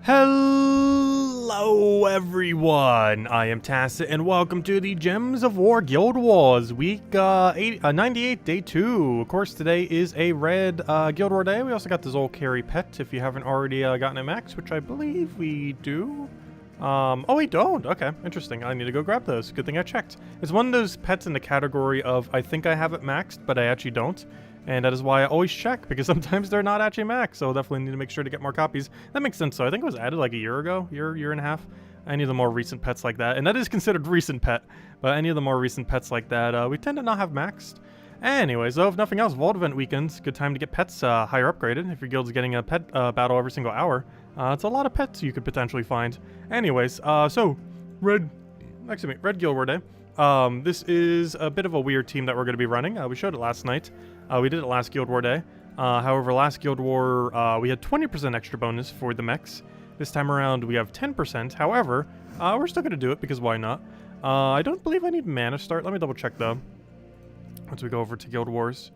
Hello everyone, I am Tacit and welcome to the Gems of War Guild Wars week 98 day 2. Of course today is a red Guild War day. We also got this old carry pet if you haven't already gotten it max, which I believe we do. Oh we don't, okay, interesting. I need to go grab those, good thing I checked. It's one of those pets in the category of I think I have it maxed but I actually don't. And that is why I always check, because sometimes they're not actually max, so definitely need to make sure to get more copies. That makes sense, so I think it was added like a year ago, year and a half. Any of the more recent pets like that, and that is considered recent pet, but any of the more recent pets like that, we tend to not have maxed. Anyways, though, if nothing else, Vault Event weekends, good time to get pets higher upgraded. If your guild's getting a pet battle every single hour, it's a lot of pets you could potentially find. Anyways, so, Red Guild War Day. This is a bit of a weird team that we're going to be running. We showed it last night. We did it last Guild War Day. However, last Guild War, we had 20% extra bonus for the mechs. This time around, we have 10%. However, we're still going to do it because why not? I don't believe I need mana start. Let me double check though. Once we go over to Guild Wars.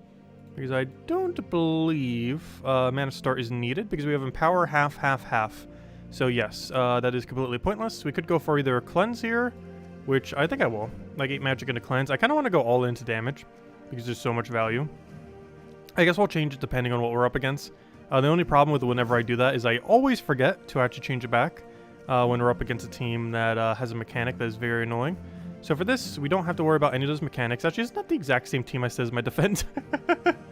Because I don't believe mana start is needed because we have Empower half, half, half. So yes, that is completely pointless. We could go for either a Cleanse here, which I think I will. Like 8 magic into Cleanse. I kind of want to go all into damage because there's so much value. I guess we'll change it depending on what we're up against. The only problem with whenever I do that is I always forget to actually change it back when we're up against a team that has a mechanic that is very annoying. So for this, we don't have to worry about any of those mechanics. Actually, it's not the exact same team I said as my defense.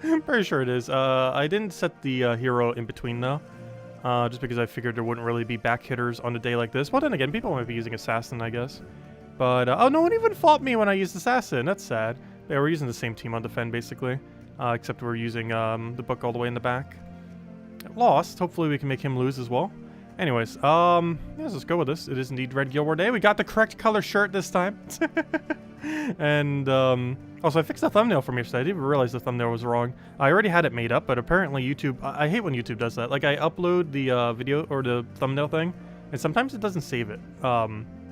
I'm pretty sure it is. I didn't set the hero in between though. Just because I figured there wouldn't really be back hitters on a day like this. Well then again, people might be using Assassin, I guess. But, oh, no one even fought me when I used Assassin. That's sad. Yeah, we're using the same team on Defend, basically. Except we're using the book all the way in the back. Lost. Hopefully we can make him lose as well. Anyways, yeah, let's go with this. It is indeed Red Guild War Day. We got the correct color shirt this time. And, also I fixed the thumbnail from yesterday. I didn't even realize the thumbnail was wrong. I already had it made up, but apparently YouTube... I hate when YouTube does that. Like, I upload the video or the thumbnail thing, and sometimes it doesn't save it.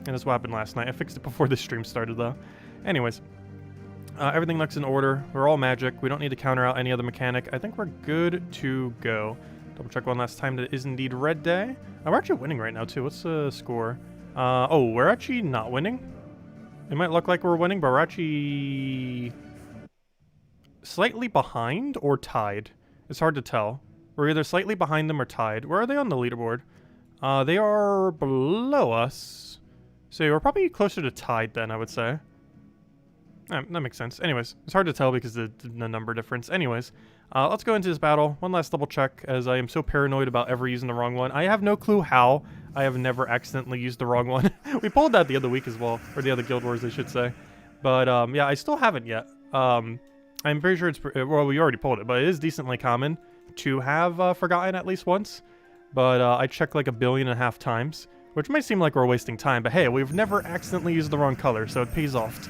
And that's what happened last night. I fixed it before the stream started, though. Anyways, everything looks in order. We're all magic. We don't need to counter out any other mechanic. I think we're good to go. Double check one last time that it is indeed Red Day. We're actually winning right now, too. What's the score? Oh, we're actually not winning. It might look like we're winning, but we're actually slightly behind or tied. It's hard to tell. We're either slightly behind them or tied. Where are they on the leaderboard? They are below us. So we're probably closer to tied then, I would say. That makes sense. Anyways, it's hard to tell because of the number difference. Anyways, let's go into this battle. One last double check, as I am so paranoid about ever using the wrong one. I have no clue how I have never accidentally used the wrong one. We pulled that the other week as well, or the other Guild Wars, I should say. But yeah, I still haven't yet. I'm pretty sure it's, well, we already pulled it, but it is decently common to have forgotten at least once. But I checked like 1.5 billion times. Which might seem like we're wasting time, but hey, we've never accidentally used the wrong color, so it pays off.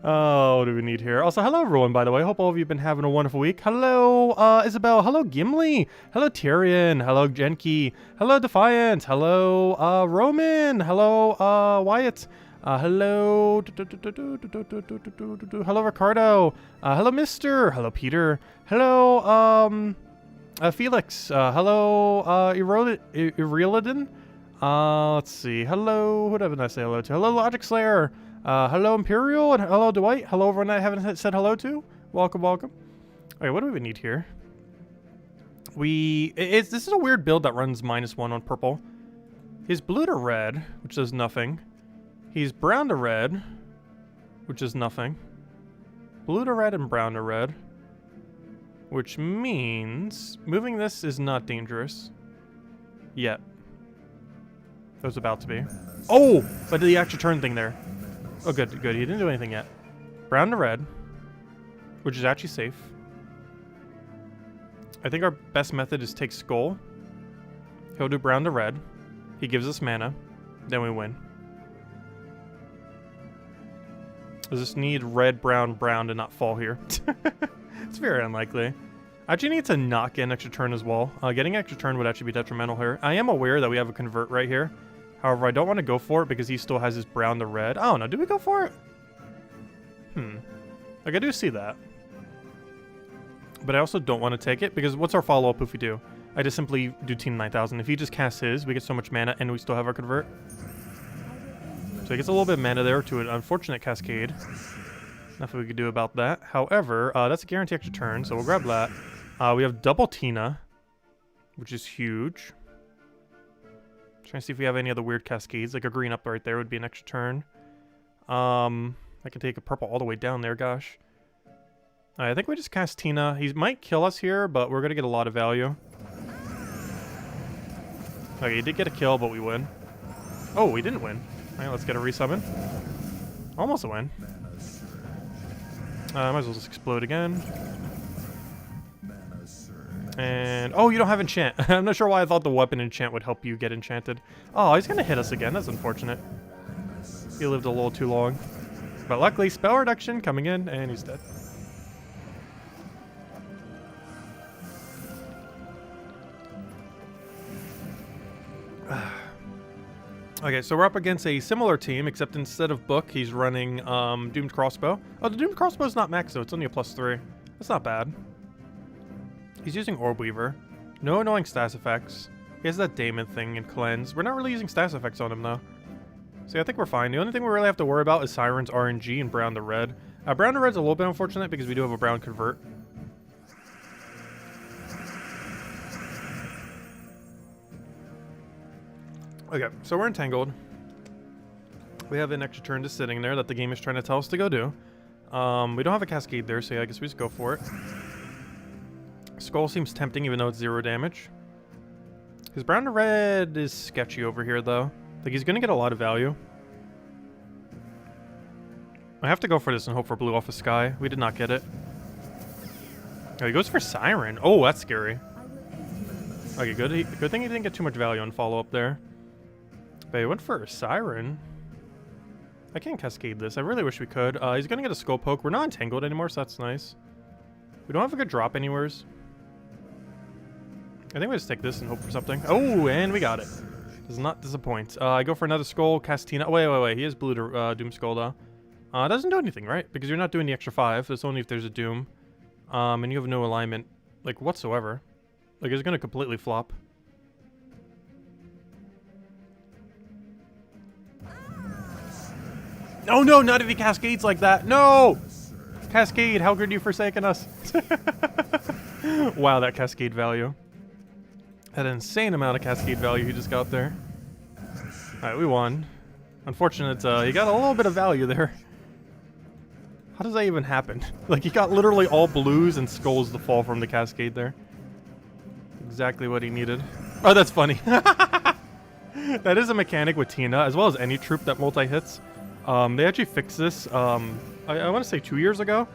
Oh, what do we need here? Also, hello everyone, by the way. Hope all of you have been having a wonderful week. Hello, Isabel. Hello, Gimli. Hello, Tyrion. Hello, Genki. Hello, Defiant. Hello, Roman. Hello, Wyatt. Hello, hello, Ricardo. Hello, Mister. Hello, Peter. Hello, Felix, hello, Irelidan, let's see, hello, who did I say hello to? Hello, Logic Slayer, hello, Imperial, and hello, Dwight, hello, everyone I haven't said hello to, welcome, welcome. Okay, what do we need here? This is a weird build that runs -1 on purple. He's blue to red, which does nothing. He's brown to red, which is nothing. Blue to red and brown to red. Which means moving this is not dangerous yet. It was about to be. Oh, but the extra turn thing there. Oh, good, good. He didn't do anything yet. Brown to red, which is actually safe. I think our best method is take Skull. He'll do brown to red. He gives us mana. Then we win. Does this need red, brown, brown to not fall here? It's very unlikely. I actually need to not get an extra turn as well. Getting an extra turn would actually be detrimental here. I am aware that we have a convert right here. However, I don't want to go for it because he still has his brown to red. I don't know. Do we go for it? Like, I do see that. But I also don't want to take it because what's our follow-up if we do? I just simply do Tina 9000. If he just casts his, we get so much mana and we still have our convert. So he gets a little bit of mana there to an unfortunate cascade. Nothing we could do about that. However, that's a guaranteed extra turn, so we'll grab that. We have double Tina, which is huge. Trying to see if we have any other weird cascades. Like a green up right there would be an extra turn. I can take a purple all the way down there, gosh. I think we just cast Tina. He might kill us here, but we're going to get a lot of value. Okay, he did get a kill, but we win. Oh, we didn't win. All right, let's get a resummon. Almost a win. Might as well just explode again. And, oh, you don't have enchant. I'm not sure why I thought the weapon enchant would help you get enchanted. Oh, he's going to hit us again. That's unfortunate. He lived a little too long. But luckily, spell reduction coming in, and he's dead. Okay, so we're up against a similar team, except instead of Book, he's running Doomed Crossbow. Oh, the Doomed Crossbow's not max, though. It's only a +3. That's not bad. He's using Orb Weaver. No annoying stats effects. He has that Daemon thing and Cleanse. We're not really using stats effects on him, though. So yeah, I think we're fine. The only thing we really have to worry about is Siren's RNG and Brown to Red. Brown to Red's a little bit unfortunate because we do have a Brown Convert. Okay, so we're entangled. We have an extra turn just sitting there that the game is trying to tell us to go do. We don't have a Cascade there, so yeah, I guess we just go for it. Skull seems tempting even though it's 0 damage. His Brown to Red is sketchy over here though. Like he's gonna get a lot of value. I have to go for this and hope for blue off the sky. We did not get it. Oh, he goes for Siren. Oh, that's scary. Okay, good. Good thing he didn't get too much value on follow-up there. But he went for a Siren. I can't cascade this. I really wish we could. He's gonna get a Skull Poke. We're not entangled anymore, so that's nice. We don't have a good drop anywheres. I think we just take this and hope for something. Oh, and we got it. Does not disappoint. I go for another Skull, cast Tina. Wait. He has blue to Doom Skull, though. It doesn't do anything, right? Because you're not doing the extra 5. It's only if there's a Doom. And you have no alignment, like, whatsoever. Like, it's gonna completely flop. Oh, no, not if he cascades like that. No! Cascade, how could you forsaken us? Wow, that cascade value. That insane amount of cascade value he just got there. Alright, we won. Unfortunate, he got a little bit of value there. How does that even happen? Like, he got literally all blues and skulls to fall from the cascade there. Exactly what he needed. Oh, that's funny. That is a mechanic with Tina, as well as any troop that multi-hits. They actually fixed this, I want to say 2 years ago,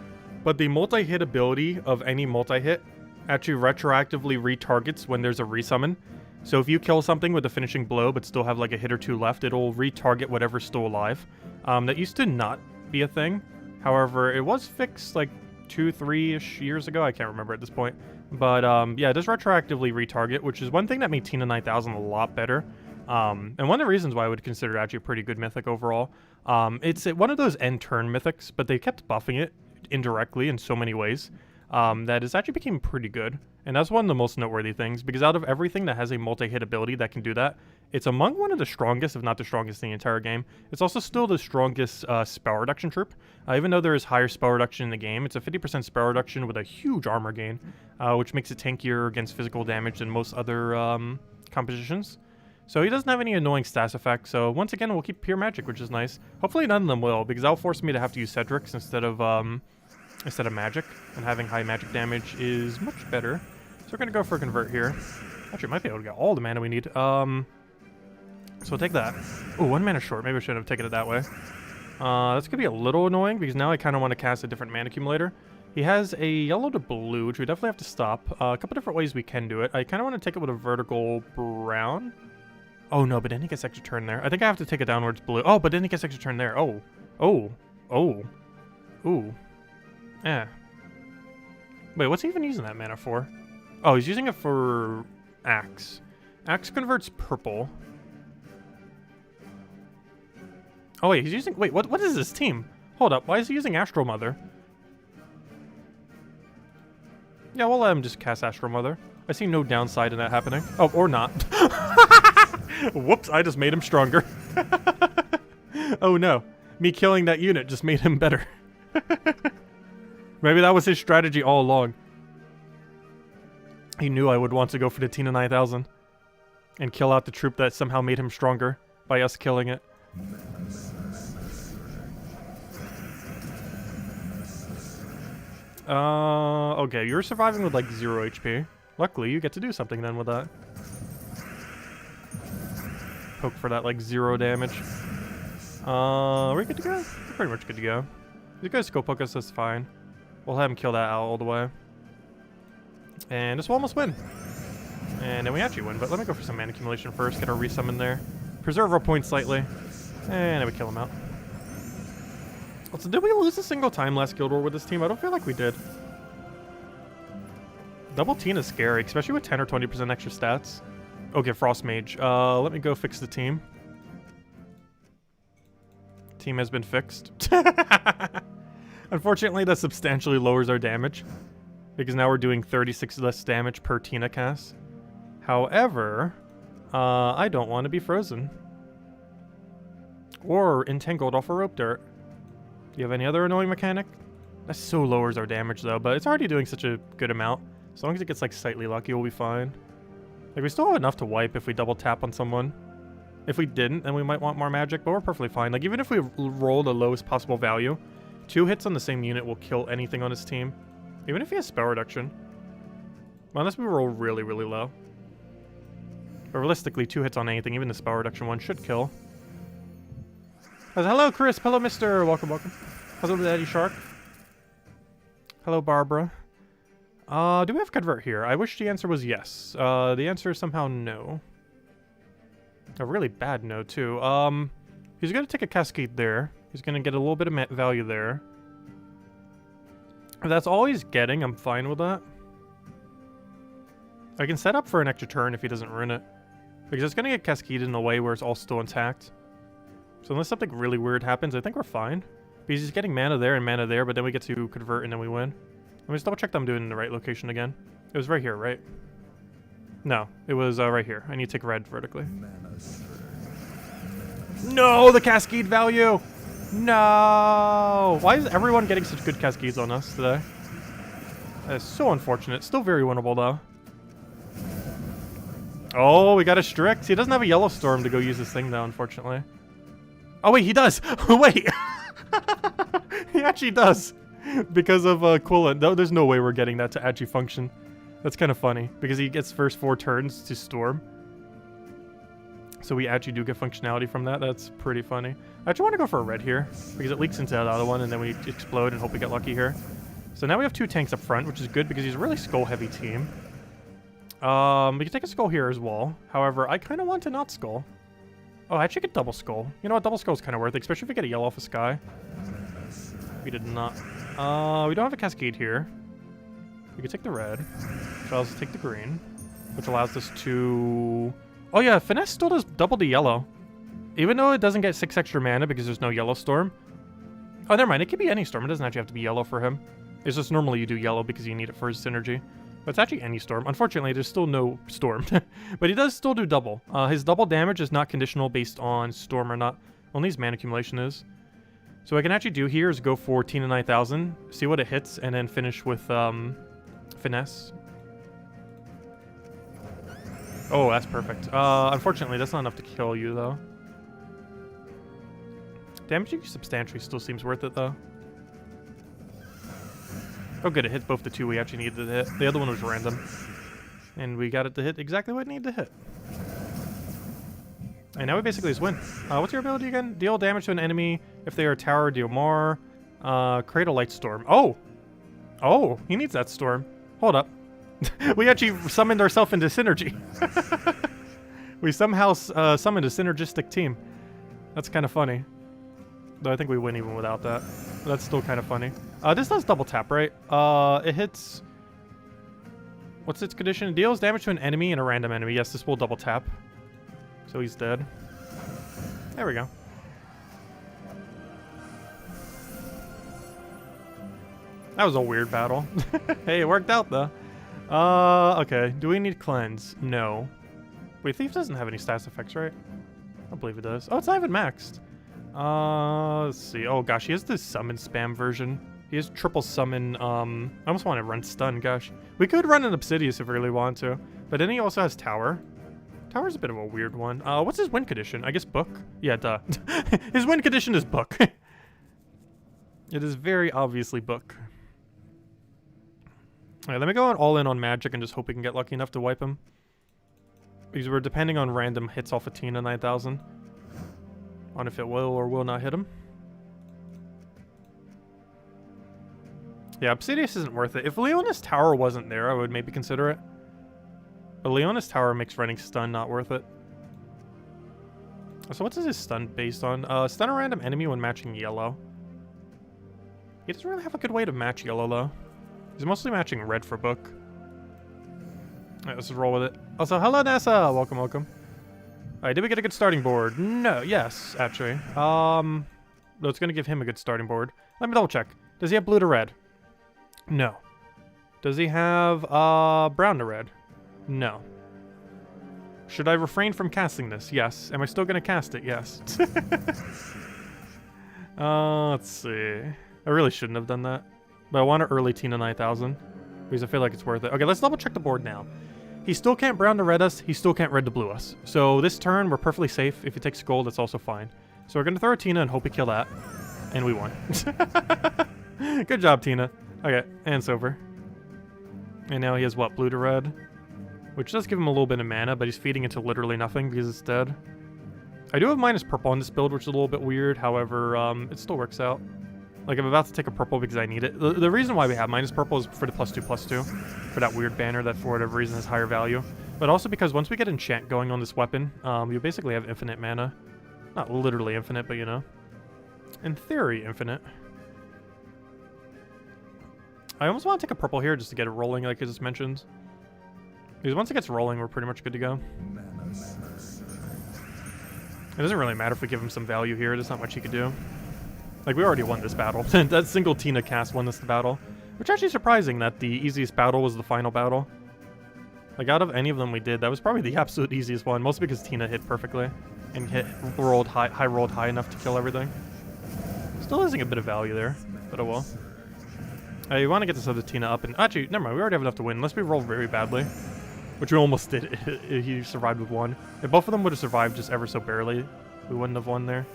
but the multi-hit ability of any multi-hit actually retroactively retargets when there's a resummon. So if you kill something with a finishing blow but still have like a hit or two left, it'll retarget whatever's still alive. That used to not be a thing. However, it was fixed like 2-3-ish years ago. I can't remember at this point. But yeah, it does retroactively retarget, which is one thing that made Tina 9000 a lot better. And one of the reasons why I would consider it actually a pretty good mythic overall. It's one of those end turn mythics, but they kept buffing it indirectly in so many ways that it actually became pretty good. And that's one of the most noteworthy things, because out of everything that has a multi-hit ability that can do that, it's among one of the strongest, if not the strongest in the entire game. It's also still the strongest spell reduction troop. Even though there is higher spell reduction in the game, it's a 50% spell reduction with a huge armor gain, which makes it tankier against physical damage than most other compositions. So he doesn't have any annoying stats effects, so once again, we'll keep pure magic, which is nice. Hopefully none of them will, because that'll force me to have to use Cedric's instead of magic, and having high magic damage is much better. So we're gonna go for a convert here. Actually, might be able to get all the mana we need. So we'll take that. Oh, 1 mana short. Maybe I shouldn't have taken it that way. That's gonna be a little annoying, because now I kind of want to cast a different mana accumulator. He has a yellow to blue, which we definitely have to stop. A couple different ways we can do it. I kind of want to take it with a vertical brown. Oh no, but then he gets extra turn there. I think I have to take it downwards blue. Oh, but then he gets extra turn there. Oh. Ooh. Yeah. Wait, what's he even using that mana for? Oh, he's using it for Axe. Axe converts purple. Oh wait, he's using... Wait, what is this team? Hold up, why is he using Astral Mother? Yeah, we'll let him just cast Astral Mother. I see no downside in that happening. Oh, or not. Whoops, I just made him stronger. Oh no. Me killing that unit just made him better. Maybe that was his strategy all along. He knew I would want to go for the Tina 9000 and kill out the troop that somehow made him stronger by us killing it. Okay, you're surviving with like 0 HP. Luckily, you get to do something then with that. Poke for that like 0 damage. Are we good to go? We're pretty much good to go. You guys go poke us, that's fine. We'll have him kill that owl all the way. And this will almost win. And then we actually win, but let me go for some mana accumulation first, get our resummon there. Preserve our points slightly. And then we kill him out. Also, did we lose a single time last Guild War with this team? I don't feel like we did. Double Teen is scary, especially with 10 or 20% extra stats. Okay, Frost Mage. Let me go fix the team. Team has been fixed. Unfortunately, that substantially lowers our damage, because now we're doing 36 less damage per Tina cast. However, I don't want to be frozen. Or entangled off a rope dirt. Do you have any other annoying mechanic? That so lowers our damage though, but it's already doing such a good amount. As long as it gets like slightly lucky, we'll be fine. Like we still have enough to wipe if we double tap on someone. If we didn't, then we might want more magic, but we're perfectly fine. Like even if we roll the lowest possible value, 2 hits on the same unit will kill anything on his team. Even if he has spell reduction. Well, unless we roll really, really low. But realistically, 2 hits on anything, even the spell reduction one, should kill. Hello, Chris. Hello, Mister. Welcome, welcome. Hello, Daddy Shark. Hello, Barbara. Do we have convert here? I wish the answer was yes. The answer is somehow no. A really bad no, too. He's gonna take a cascade there. He's gonna get a little bit of value there. If that's all he's getting, I'm fine with that. I can set up for an extra turn if he doesn't ruin it. Because it's gonna get cascaded in a way where it's all still intact. So unless something really weird happens, I think we're fine. Because he's getting mana there and mana there, but then we get to convert and then we win. Let me just double check that I'm doing it in the right location again. It was right here, right? No, it was right here. I need to take red vertically. No, the cascade value! No! Why is everyone getting such good cascades on us today? That is so unfortunate. Still very winnable, though. Oh, we got a Strix. He doesn't have a Yellow Storm to go use this thing, though, unfortunately. Oh, wait, he does! Wait! He actually does! Because of Quillen. No, there's no way we're getting that to actually function. That's kind of funny, because he gets first 4 turns to Storm. So we actually do get functionality from that. That's pretty funny. I actually want to go for a red here, because it leaks into that other one, and then we explode and hope we get lucky here. So now we have 2 tanks up front, which is good, because he's a really skull-heavy team. We can take a skull here as well. However, I kind of want to not skull. Oh, I actually get double skull. You know what? Double skull is kind of worth it, especially if we get a yellow off a sky. We did not. We don't have a cascade here. We could take the red, which allows us to take the green, which allows us to... Oh yeah, Finesse still does double the yellow. Even though it doesn't get 6 extra mana because there's no yellow storm. Oh, never mind. It could be any storm. It doesn't actually have to be yellow for him. It's just normally you do yellow because you need it for his synergy. But it's actually any storm. Unfortunately, there's still no storm. But he does still do double. His double damage is not conditional based on storm or not. Only his mana accumulation is. So what I can actually do here is go for Tina 9000, see what it hits, and then finish with Finesse. Oh, that's perfect. Unfortunately, that's not enough to kill you, though. Damaging you substantially still seems worth it, though. Oh, good. It hit both the 2 we actually needed to hit. The other one was random. And we got it to hit exactly what it needed to hit. And now we basically just win. What's your ability again? Deal damage to an enemy. If they are a tower, deal more. Create a light storm. Oh! Oh, he needs that storm. Hold up. We actually summoned ourselves into synergy. We somehow summoned a synergistic team. That's kind of funny. Though I think we win even without that. But that's still kind of funny. This does double tap, right? It hits... What's its condition? It deals damage to an enemy and a random enemy. Yes, this will double tap. So he's dead. There we go. That was a weird battle. Hey, it worked out, though. Okay. Do we need cleanse? No. Wait, Thief doesn't have any stats effects, right? I don't believe it does. Oh, it's not even maxed. Let's see. Oh, gosh, he has this summon spam version. He has triple summon, I almost want to run stun, gosh. We could run an Obsidious if we really want to. But then he also has Tower. Tower's a bit of a weird one. What's his win condition? I guess Book? Yeah, duh. His win condition is Book. It is very obviously Book. Alright, let me go all in on Magic and just hope we can get lucky enough to wipe him. Because we're depending on random hits off of Tina 9000. On if it will or will not hit him. Yeah, Obsidious isn't worth it. If Leona's Tower wasn't there, I would maybe consider it. But Leona's Tower makes running stun not worth it. So what's his stun based on? Stun a random enemy when matching yellow. He doesn't really have a good way to match yellow, though. He's mostly matching red for Book. Alright, let's just roll with it. Also, hello, NASA! Welcome, welcome. Alright, did we get a good starting board? No, yes, actually. No, it's gonna give him a good starting board. Let me double check. Does he have blue to red? No. Does he have, brown to red? No. Should I refrain from casting this? Yes. Am I still gonna cast it? Yes. Let's see. I really shouldn't have done that. But I want to early Tina 9000. Because I feel like it's worth it. Okay, let's double check the board now. He still can't brown to red us. He still can't red to blue us. So this turn, we're perfectly safe. If he takes gold, that's also fine. So we're going to throw a Tina and hope we kill that. And we won. Good job, Tina. Okay, and it's over. And now he has what? Blue to red? Which does give him a little bit of mana, but he's feeding into literally nothing because it's dead. I do have minus purple on this build, which is a little bit weird. However, it still works out. Like, I'm about to take a purple because I need it. The reason why we have minus purple is for the +2/+2. For that weird banner that, for whatever reason, has higher value. But also because once we get enchant going on this weapon, you basically have infinite mana. Not literally infinite, but you know. In theory, infinite. I almost want to take a purple here just to get it rolling, like I just mentioned. Because once it gets rolling, we're pretty much good to go. It doesn't really matter if we give him some value here. There's not much he could do. Like, we already won this battle. That single Tina cast won this battle. Which actually surprising that the easiest battle was the final battle. Like, out of any of them we did, that was probably the absolute easiest one. Mostly because Tina hit perfectly. And rolled high enough to kill everything. Still losing a bit of value there. But oh well. You want to get this other Tina up. And actually, never mind. We already have enough to win. Unless we roll very badly. Which we almost did. He survived with one. If both of them would have survived just ever so barely, we wouldn't have won there.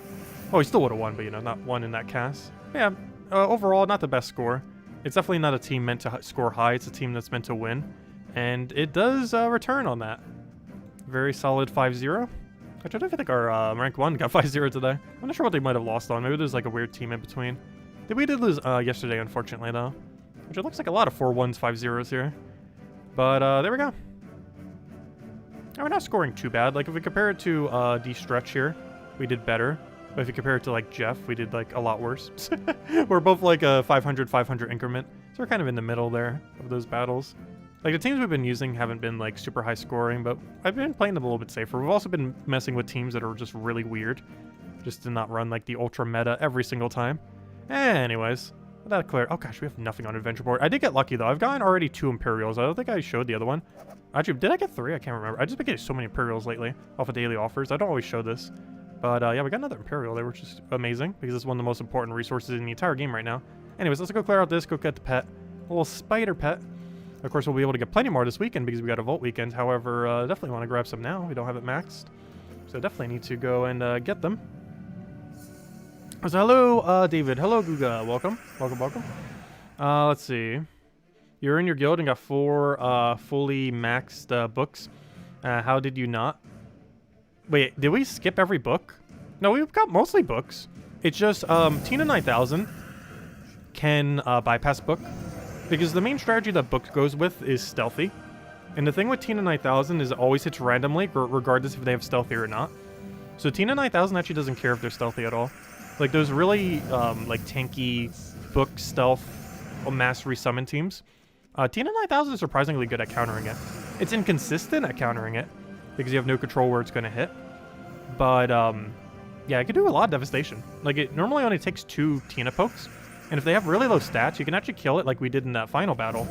Oh, he still would have won, but, you know, not won in that cast. Yeah, overall, not the best score. It's definitely not a team meant to score high. It's a team that's meant to win. And it does return on that. Very solid 5-0. Actually, I don't think our rank 1 got 5-0 today. I'm not sure what they might have lost on. Maybe there's, like, a weird team in between. We did lose yesterday, unfortunately, though. Which it looks like a lot of 4-1s, 5-0s here. But there we go. And we're not scoring too bad. Like, if we compare it to D-Stretch here, we did better. But if you compare it to, like, Jeff, we did, like, a lot worse. We're both, like, a 500 increment. So we're kind of in the middle there of those battles. Like, the teams we've been using haven't been, like, super high scoring, but I've been playing them a little bit safer. We've also been messing with teams that are just really weird. Just to not run, like, the ultra meta every single time. Anyways, with that clear. Oh, gosh, we have nothing on adventure board. I did get lucky, though. I've gotten already 2 Imperials. I don't think I showed the other one. Actually, did I get 3? I can't remember. I just been getting so many Imperials lately off of daily offers. I don't always show this. But, yeah, we got another Imperial there, which is amazing, because it's one of the most important resources in the entire game right now. Anyways, let's go clear out this, go get the pet. A little spider pet. Of course, we'll be able to get plenty more this weekend, because we got a Vault weekend. However, definitely want to grab some now. We don't have it maxed. So definitely need to go and get them. So, hello, David. Hello, Guga. Welcome. Welcome, welcome. Let's see. You're in your guild and got 4 fully maxed books. How did you not? Wait, did we skip every book? No, we've got mostly books. It's just, Tina 9000 can bypass book. Because the main strategy that book goes with is stealthy. And the thing with Tina 9000 is it always hits randomly, regardless if they have stealthy or not. So Tina 9000 actually doesn't care if they're stealthy at all. Like, those really, like, tanky book stealth mastery summon teams. Tina 9000 is surprisingly good at countering it. It's inconsistent at countering it, because you have no control where it's going to hit. But, yeah, it can do a lot of devastation. Like, it normally only takes 2 Tina pokes. And if they have really low stats, you can actually kill it like we did in that final battle.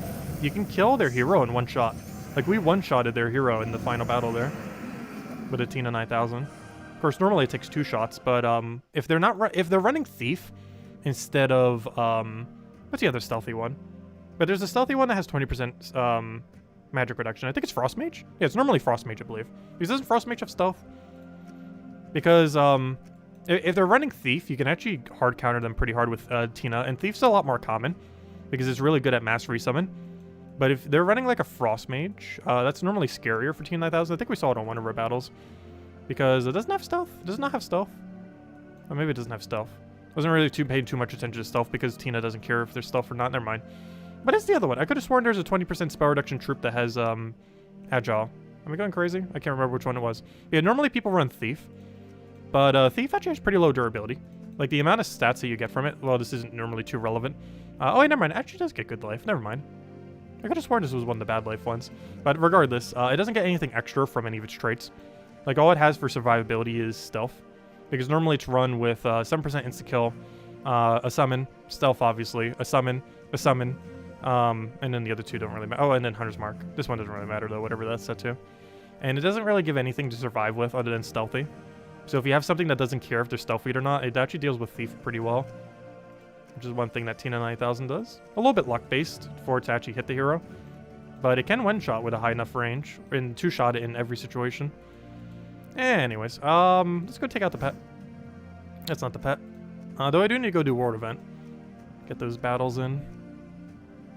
you can kill their hero in one shot. Like, we one-shotted their hero in the final battle there with a Tina 9000. Of course, normally it takes 2 shots, but if they're running Thief instead of what's the other stealthy one? But there's a stealthy one that has 20% magic reduction. I think it's Frost Mage. Yeah, it's normally Frost Mage, I believe. Because doesn't Frost Mage have stealth? Because if they're running Thief, you can actually hard counter them pretty hard with Tina, and Thief's a lot more common because it's really good at mass resummon. But if they're running like a Frost Mage, that's normally scarier for Tina 9000. I think we saw it on one of our battles. Because it doesn't have stealth. It does not have stealth. Or maybe it doesn't have stealth. I wasn't really paying too much attention to stealth because Tina doesn't care if there's stealth or not. Never mind. But it's the other one. I could have sworn there's a 20% spell reduction troop that has Agile. Am I going crazy? I can't remember which one it was. Yeah, normally people run Thief. But Thief actually has pretty low durability. Like, the amount of stats that you get from it, well, this isn't normally too relevant. Oh, wait, never mind. It actually does get good life. Never mind. I could have sworn this was one of the bad life ones. But regardless, it doesn't get anything extra from any of its traits. Like, all it has for survivability is stealth. Because normally it's run with 7% insta-kill, a summon, stealth obviously, a summon, and then the other 2 don't really matter. Oh, and then Hunter's Mark. This one doesn't really matter though, whatever that's set to. And it doesn't really give anything to survive with other than stealthy. So if you have something that doesn't care if they're stealthy or not, it actually deals with Thief pretty well. Which is one thing that Tina 9000 does. A little bit luck-based for it to actually hit the hero. But it can one-shot with a high enough range, and 2-shot it in every situation. Anyways, let's go take out the pet. That's not the pet. Though I do need to go do World Event. Get those battles in.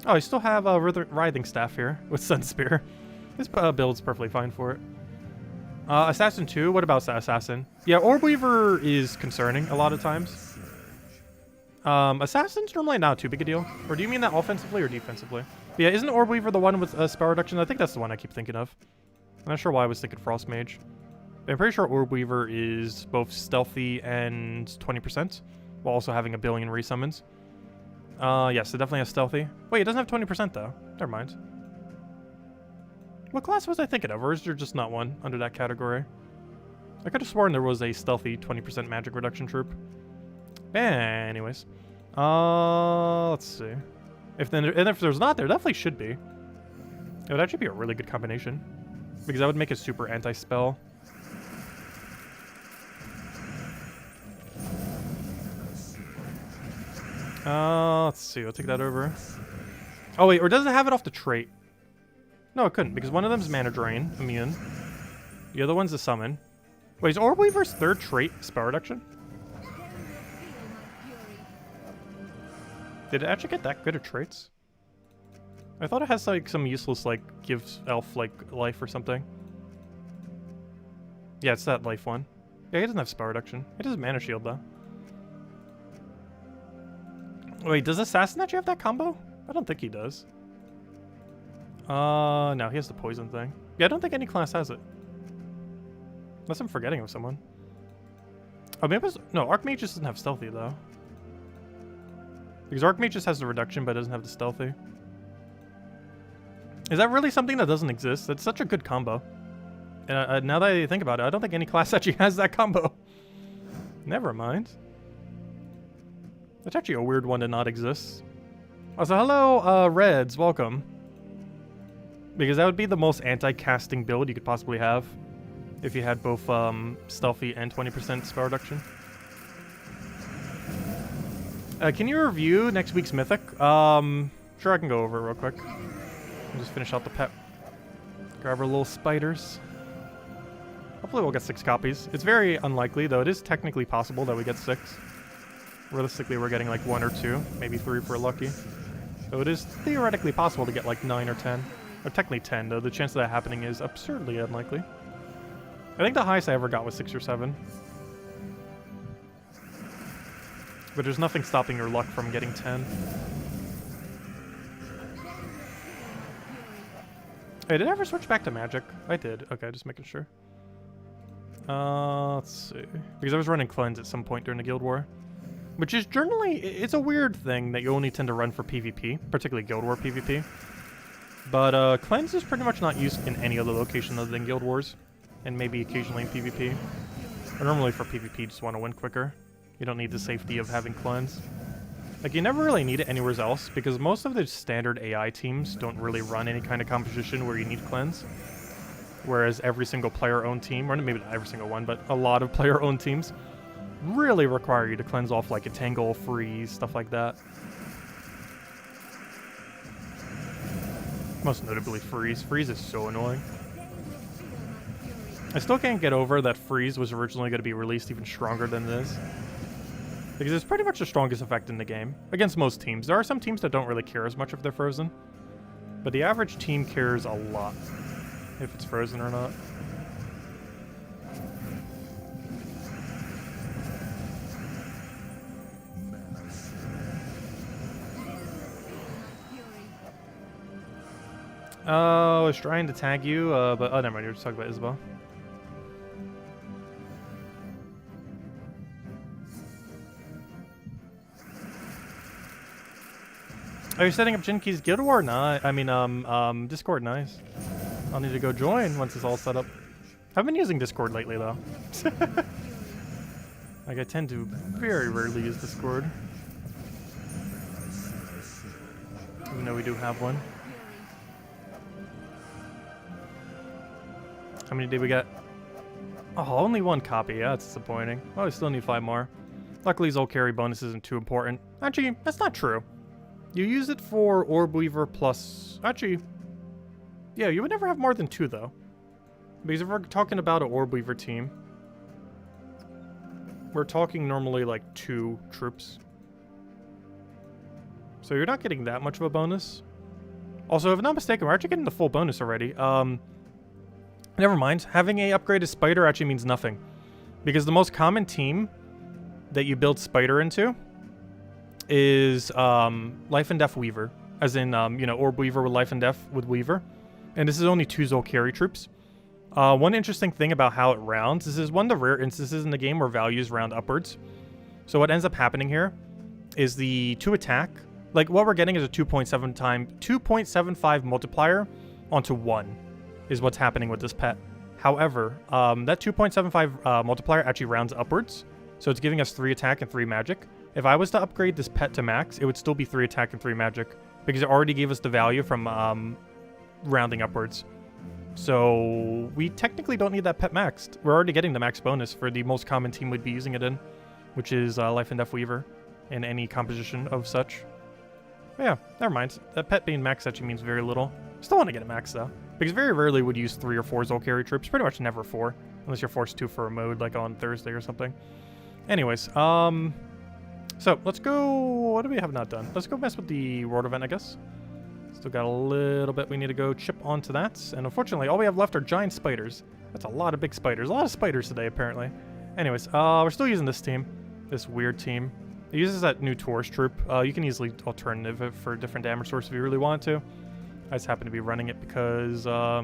Oh, I still have a Writhing Staff here with Sun Spear. This build's perfectly fine for it. Assassin 2, what about Assassin? Yeah, Orb Weaver is concerning a lot of times. Assassin's normally not too big a deal. Or do you mean that offensively or defensively? But yeah, isn't Orb Weaver the one with spell reduction? I think that's the one I keep thinking of. I'm not sure why I was thinking Frost Mage. I'm pretty sure Orb Weaver is both stealthy and 20%, while also having a billion resummons. Yes, it definitely has stealthy. Wait, it doesn't have 20% though. Never mind. What class was I thinking of, or is there just not one under that category? I could have sworn there was a stealthy 20% magic reduction troop. Anyways. Let's see. If there's not, there definitely should be. It would actually be a really good combination. Because that would make a super anti-spell. Let's see. We'll take that over. Oh, wait. Or does it have it off the trait? No, it couldn't. Because one of them's Mana Drain. Immune. The other one's a summon. Wait, is Orb Weaver's 3rd trait spell reduction? Did it actually get that good of traits? I thought it has, like, some useless, like, gives elf, like, life or something. Yeah, it's that life one. Yeah, it doesn't have spell reduction. It has Mana Shield, though. Wait, does Assassin actually have that combo? I don't think he does. No, he has the poison thing. Yeah, I don't think any class has it. Unless I'm forgetting of someone. Oh, maybe it was... No, Archmage just doesn't have stealthy, though. Because Archmage just has the reduction, but doesn't have the stealthy. Is that really something that doesn't exist? That's such a good combo. And now that I think about it, I don't think any class actually has that combo. Never mind. That's actually a weird one to not exist. Oh, so hello, Reds. Welcome. Because that would be the most anti-casting build you could possibly have. If you had both stealthy and 20% spell reduction. Can you review next week's Mythic? Sure, I can go over it real quick. And just finish out the pet. Grab our little spiders. Hopefully we'll get 6 copies. It's very unlikely, though it is technically possible that we get 6. Realistically, we're getting like 1 or 2, maybe 3 if we're lucky. So it is theoretically possible to get like 9 or 10. Or technically 10, though the chance of that happening is absurdly unlikely. I think the highest I ever got was 6 or 7. But there's nothing stopping your luck from getting 10. Hey, did I ever switch back to magic? I did. Okay, just making sure. Let's see. Because I was running Cleanse at some point during the Guild War. Which is generally... It's a weird thing that you only tend to run for PvP. Particularly Guild War PvP. But Cleanse is pretty much not used in any other location other than Guild Wars. And maybe occasionally in PvP. But normally for PvP, you just want to win quicker. You don't need the safety of having Cleanse. Like, you never really need it anywhere else, because most of the standard AI teams don't really run any kind of composition where you need cleanse. Whereas every single player-owned team, or maybe not every single one, but a lot of player-owned teams really require you to cleanse off like a Tangle, Freeze, stuff like that. Most notably Freeze. Freeze is so annoying. I still can't get over that Freeze was originally going to be released even stronger than it is. Because it's pretty much the strongest effect in the game, against most teams. There are some teams that don't really care as much if they're frozen, but the average team cares a lot if it's frozen or not. I was trying to tag you, but oh, never mind, you were just talking about Isabel. Are you setting up Jinki's Guild War? Nah, I mean, Discord, nice. I'll need to go join once it's all set up. I've been using Discord lately, though. Like, I tend to very rarely use Discord. Even though we do have one. How many did we get? Oh, only one copy. Yeah, that's disappointing. Oh, we still need 5 more. Luckily, Zol carry bonus isn't too important. Actually, that's not true. You use it for Orb Weaver plus... Actually, yeah, you would never have more than 2, though. Because if we're talking about an Orb Weaver team, we're talking normally like 2 troops. So you're not getting that much of a bonus. Also, if I'm not mistaken, we're actually getting the full bonus already. Never mind. Having a upgraded Spider actually means nothing. Because the most common team that you build Spider into is Life and Death Weaver. As in, you know, Orb Weaver with Life and Death with Weaver. And this is only 2 Zol carry troops. One interesting thing about how it rounds, this is one of the rare instances in the game where values round upwards. So what ends up happening here is the 2 attack. Like, what we're getting is a 2.75 multiplier onto 1 is what's happening with this pet. However, that 2.75 multiplier actually rounds upwards. So it's giving us 3 attack and 3 magic. If I was to upgrade this pet to max, it would still be 3 attack and 3 magic. Because it already gave us the value from rounding upwards. So we technically don't need that pet maxed. We're already getting the max bonus for the most common team we'd be using it in. Which is Life and Death Weaver. In any composition of such. But yeah, never mind. That pet being maxed actually means very little. Still want to get it maxed though. Because very rarely would use 3 or 4 Zol carry troops. Pretty much never 4. Unless you're forced to for a mode like on Thursday or something. Anyways, so let's go... What do we have not done? Let's go mess with the world event, I guess. Still got a little bit we need to go chip onto that. And unfortunately, all we have left are giant spiders. That's a lot of big spiders. A lot of spiders today, apparently. Anyways, we're still using this team. This weird team. It uses that new Taurus troop. You can easily alternative it for a different damage source if you really want to. I just happen to be running it because, yeah,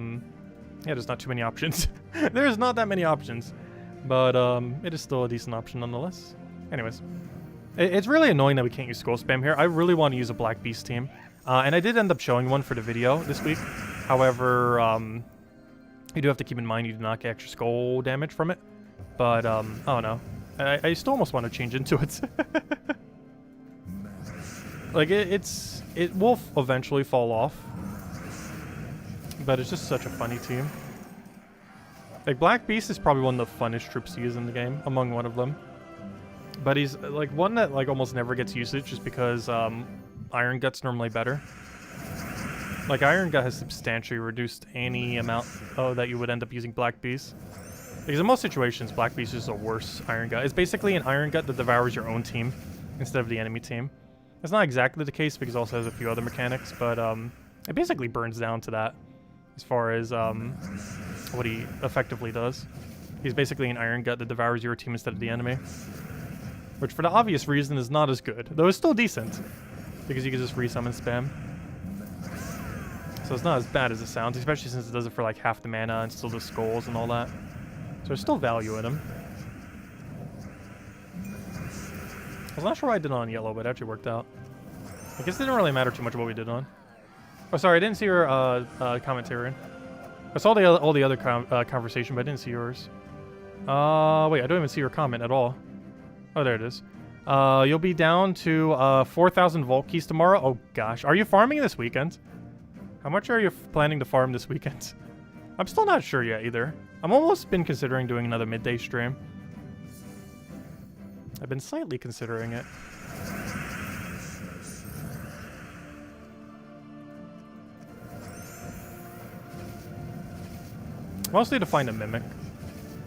there's not too many options. There's not that many options. But it is still a decent option nonetheless. Anyways. It's really annoying that we can't use Skull Spam here. I really want to use a Black Beast team. And I did end up showing one for the video this week. However, you do have to keep in mind you do not get extra skull damage from it. But, I don't know. I still almost want to change into it. Like, it will eventually fall off. But it's just such a funny team. Like, Black Beast is probably one of the funnest troops to use in the game, among one of them. But he's, like, one that, like, almost never gets usage just because, Iron Gut's normally better. Like, Iron Gut has substantially reduced any amount that you would end up using Black Beast. Because in most situations, Black Beast is a worse Iron Gut. It's basically an Iron Gut that devours your own team instead of the enemy team. It's not exactly the case because it also has a few other mechanics, but it basically burns down to that as far as what he effectively does. He's basically an Iron Gut that devours your team instead of the enemy. Which, for the obvious reason, is not as good. Though it's still decent. Because you can just resummon spam. So it's not as bad as it sounds, especially since it does it for like half the mana and still does skulls and all that. So there's still value in him. I was not sure what I did on yellow, but it actually worked out. I guess it didn't really matter too much what we did on. Oh, sorry, I didn't see your commentary. I saw all the other conversation, but I didn't see yours. Wait, I don't even see your comment at all. Oh, there it is. You'll be down to 4,000 vault keys tomorrow. Oh gosh, are you farming this weekend? How much are you planning to farm this weekend? I'm still not sure yet either. I'm almost been considering doing another midday stream. I've been slightly considering it. Mostly to find a mimic.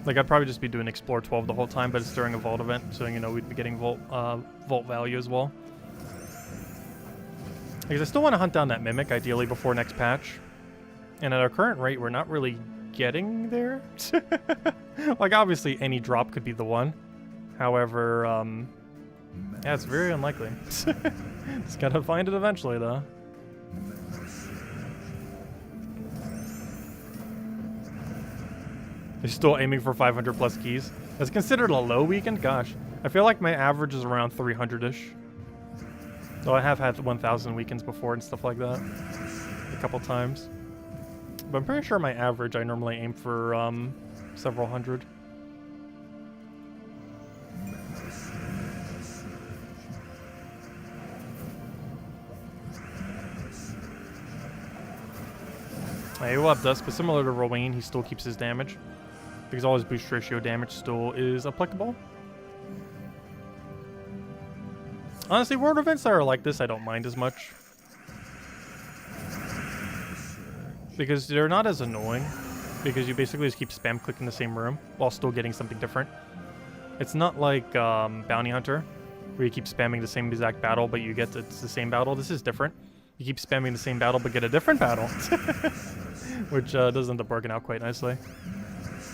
Like, I'd probably just be doing Explore 12 the whole time, but it's during a vault event, so, you know, we'd be getting vault value as well. Because I still want to hunt down that mimic, ideally before next patch. And at our current rate, we're not really getting there. Like, obviously, any drop could be the one. However, yeah, it's very unlikely. Just gotta find it eventually, though. You're still aiming for 500 plus keys. That's considered a low weekend? Gosh. I feel like my average is around 300-ish. Though I have had 1,000 weekends before and stuff like that. A couple times. But I'm pretty sure my average, I normally aim for several hundred. He will have Dusk, but similar to Rowan, he still keeps his damage. Because all his boost ratio damage still is applicable. Honestly, world events that are like this, I don't mind as much. Because they're not as annoying. Because you basically just keep spam clicking the same room while still getting something different. It's not like Bounty Hunter, where you keep spamming the same exact battle, but you get it's the same battle. This is different. You keep spamming the same battle, but get a different battle. Which does end up working out quite nicely.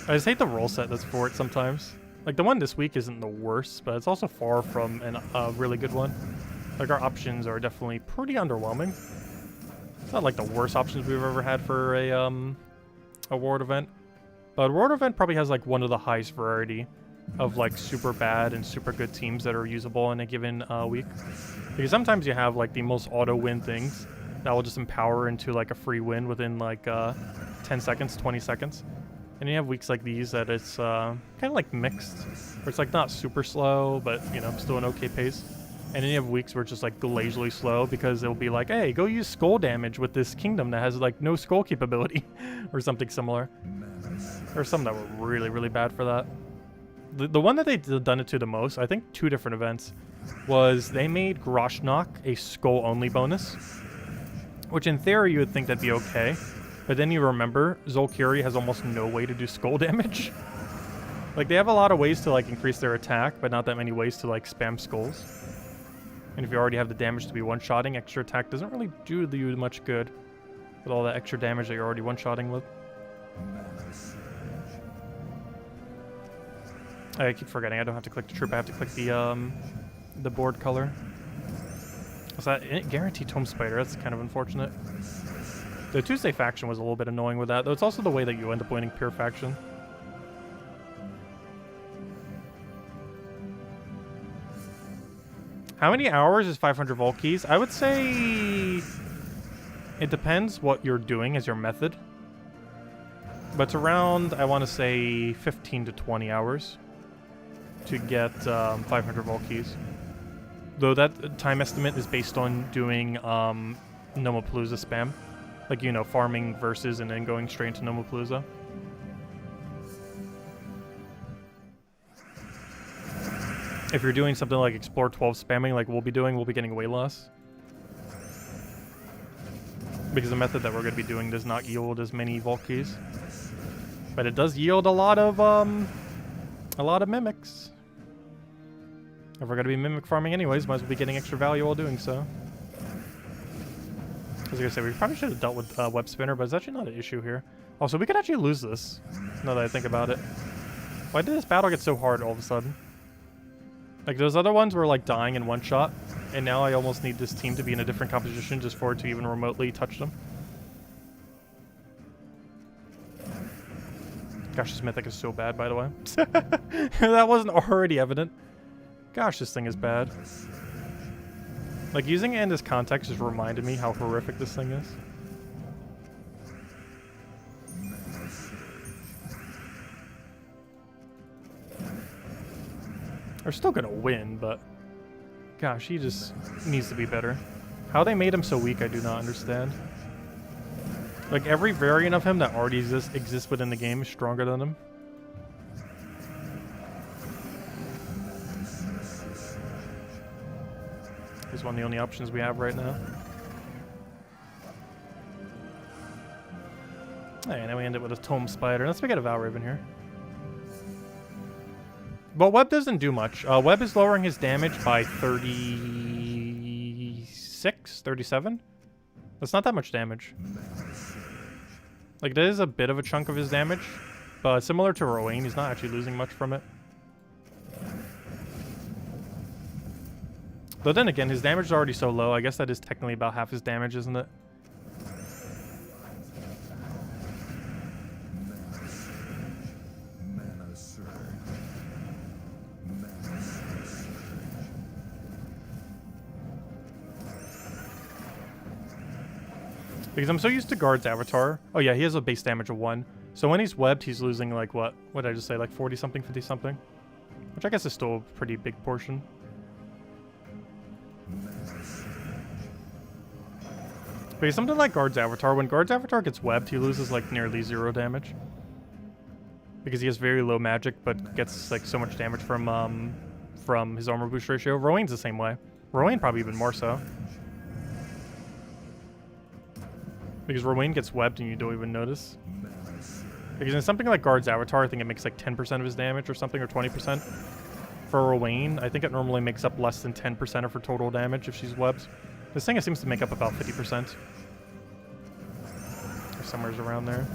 I just hate the roll set that's for it sometimes. Like, the one this week isn't the worst, but it's also far from a really good one. Like, our options are definitely pretty underwhelming. It's not like the worst options we've ever had for a world event. But a world event probably has, like, one of the highest variety of, like, super bad and super good teams that are usable in a given week. Because sometimes you have, like, the most auto-win things that will just empower into, like, a free win within, like, 10 seconds, 20 seconds. And you have weeks like these that it's kind of like mixed, where it's like not super slow, but you know, still an okay pace. And then you have weeks where it's just like glazily slow because it'll be like, hey, go use skull damage with this kingdom that has like no skull capability, or something similar. Or some that were really, really bad for that. The one that they done it to the most, I think 2 different events, was they made Groshnock a skull only bonus, which in theory you would think that'd be okay. But then you remember, Zolkiri has almost no way to do skull damage. Like, they have a lot of ways to, like, increase their attack, but not that many ways to, like, spam skulls. And if you already have the damage to be one-shotting, extra attack doesn't really do you much good with all that extra damage that you're already one-shotting with. I keep forgetting, I don't have to click the troop, I have to click the board color. Was that guaranteed Tome Spider? That's kind of unfortunate. The Tuesday faction was a little bit annoying with that, though it's also the way that you end up winning pure faction. How many hours is 500 vault keys? I would say it depends what you're doing as your method. But it's around, I want to say, 15 to 20 hours to get 500 vault keys. Though that time estimate is based on doing Nomapalooza spam. Like, you know, farming versus and then going straight into Nomapalooza. If you're doing something like Explore 12 spamming like we'll be doing, we'll be getting way less. Because the method that we're going to be doing does not yield as many vault keys. But it does yield a lot of mimics. If we're going to be mimic farming anyways, might as well be getting extra value while doing so. I was gonna say, we probably should have dealt with Web Spinner, but it's actually not an issue here. Also, we could actually lose this, now that I think about it. Why did this battle get so hard all of a sudden? Like, those other ones were, like, dying in one shot, and now I almost need this team to be in a different composition just for it to even remotely touch them. Gosh, this mythic is so bad, by the way. That wasn't already evident. Gosh, this thing is bad. Like, using it in this context just reminded me how horrific this thing is. They're still gonna win, but gosh, he just needs to be better. How they made him so weak, I do not understand. Like, every variant of him that already exists within the game is stronger than him. He's one of the only options we have right now. And then we end it with a Tome Spider. Let's make it a Valraven here. But Web doesn't do much. Web is lowering his damage by 36, 37. That's not that much damage. Like, that is a bit of a chunk of his damage. But similar to Rowan, he's not actually losing much from it. Though then again, his damage is already so low. I guess that is technically about half his damage, isn't it? Because I'm so used to Guard's avatar. Oh yeah, he has a base damage of 1. So when he's webbed, he's losing like what? What did I just say? Like 40 something, 50 something? Which I guess is still a pretty big portion. Because something like Guard's avatar, when Guard's avatar gets webbed, he loses like nearly 0 damage. Because he has very low magic, but gets like so much damage from his armor boost ratio. Rowan's the same way. Rowan probably even more so. Because Rowan gets webbed and you don't even notice. Because in something like Guard's avatar, I think it makes like 10% of his damage or something, or 20%. For Rowan, I think it normally makes up less than 10% of her total damage if she's webbed. This thing seems to make up about 50%. Or somewhere's around there.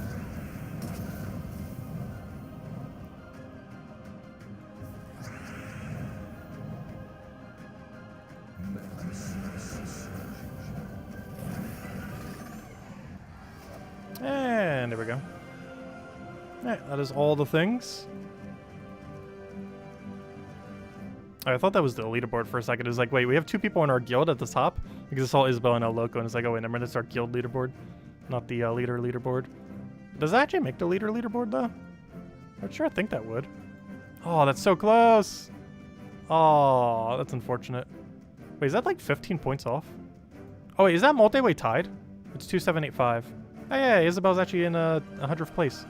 And there we go. Alright, that is all the things. I thought that was the leaderboard for a second. It was like, wait, we have 2 people in our guild at the top? Because it's all Isabel and El Loco, and it's like, oh wait, never mind, it's our guild leaderboard. Not the leaderboard. Does that actually make the leaderboard though? I'm sure I think that would. Oh, that's so close! Oh, that's unfortunate. Wait, is that like 15 points off? Oh wait, is that multi-way tied? It's 2785. Oh yeah, Isabel's actually in 100th place.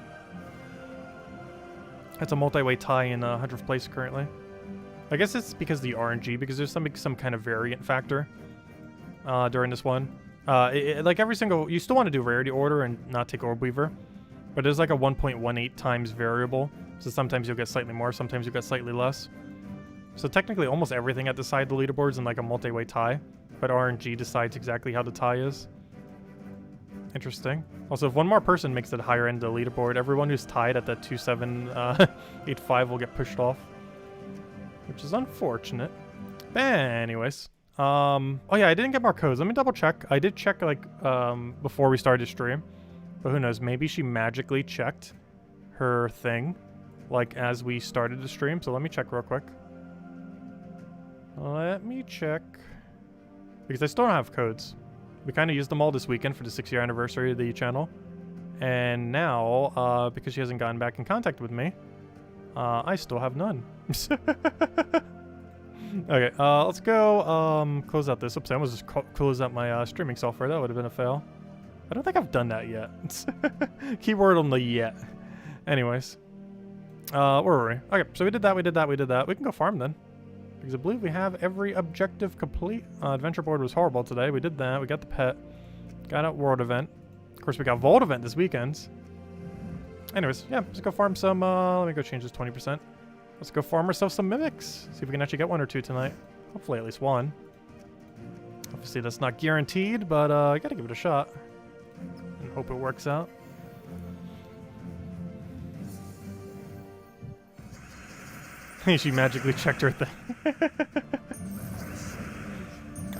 That's a multi-way tie in 100th place currently. I guess it's because of the RNG, because there's some kind of variant factor during this one. Like every single, you still want to do rarity order and not take Orb Weaver, but there's like a 1.18 times variable. So sometimes you'll get slightly more, sometimes you'll get slightly less. So technically almost everything at the side of the leaderboard is in like a multi-way tie, but RNG decides exactly how the tie is. Interesting. Also, if one more person makes it higher end of the leaderboard, everyone who's tied at that 2785 will get pushed off, which is unfortunate. But anyways, oh yeah, I didn't get more codes. Let me double check. I did check like before we started the stream, but who knows? Maybe she magically checked her thing like as we started the stream. So let me check real quick. Let me check because I still don't have codes. We kind of used them all this weekend for the 6-year anniversary of the channel. And now, because she hasn't gotten back in contact with me, I still have none. Okay, let's go close out this. Oops, I almost just close out my streaming software. That would have been a fail. I don't think I've done that yet. Keyword on the yet. Anyways. Where were we? Okay, so we did that, we did that, we did that. We can go farm then. Because I believe we have every objective complete. Adventure board was horrible today. We did that. We got the pet. Got a world event. Of course, we got Vault event this weekend. Anyways, yeah, let's go farm some. Let me go change this 20%. Let's go farm ourselves some mimics. See if we can actually get 1 or 2 tonight. Hopefully at least 1. Obviously, that's not guaranteed, but I gotta give it a shot. And hope it works out. She magically checked her thing.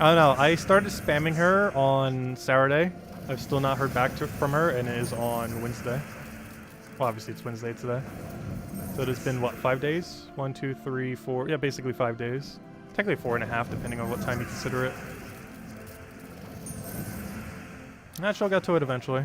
I don't know. I started spamming her on Saturday. I've still not heard back from her, and it is on Wednesday. Well, obviously it's Wednesday today. So it has been, what, 5 days? 1, 2, 3, 4. Yeah, basically 5 days. Technically 4.5, depending on what time you consider it. And she'll get to it eventually.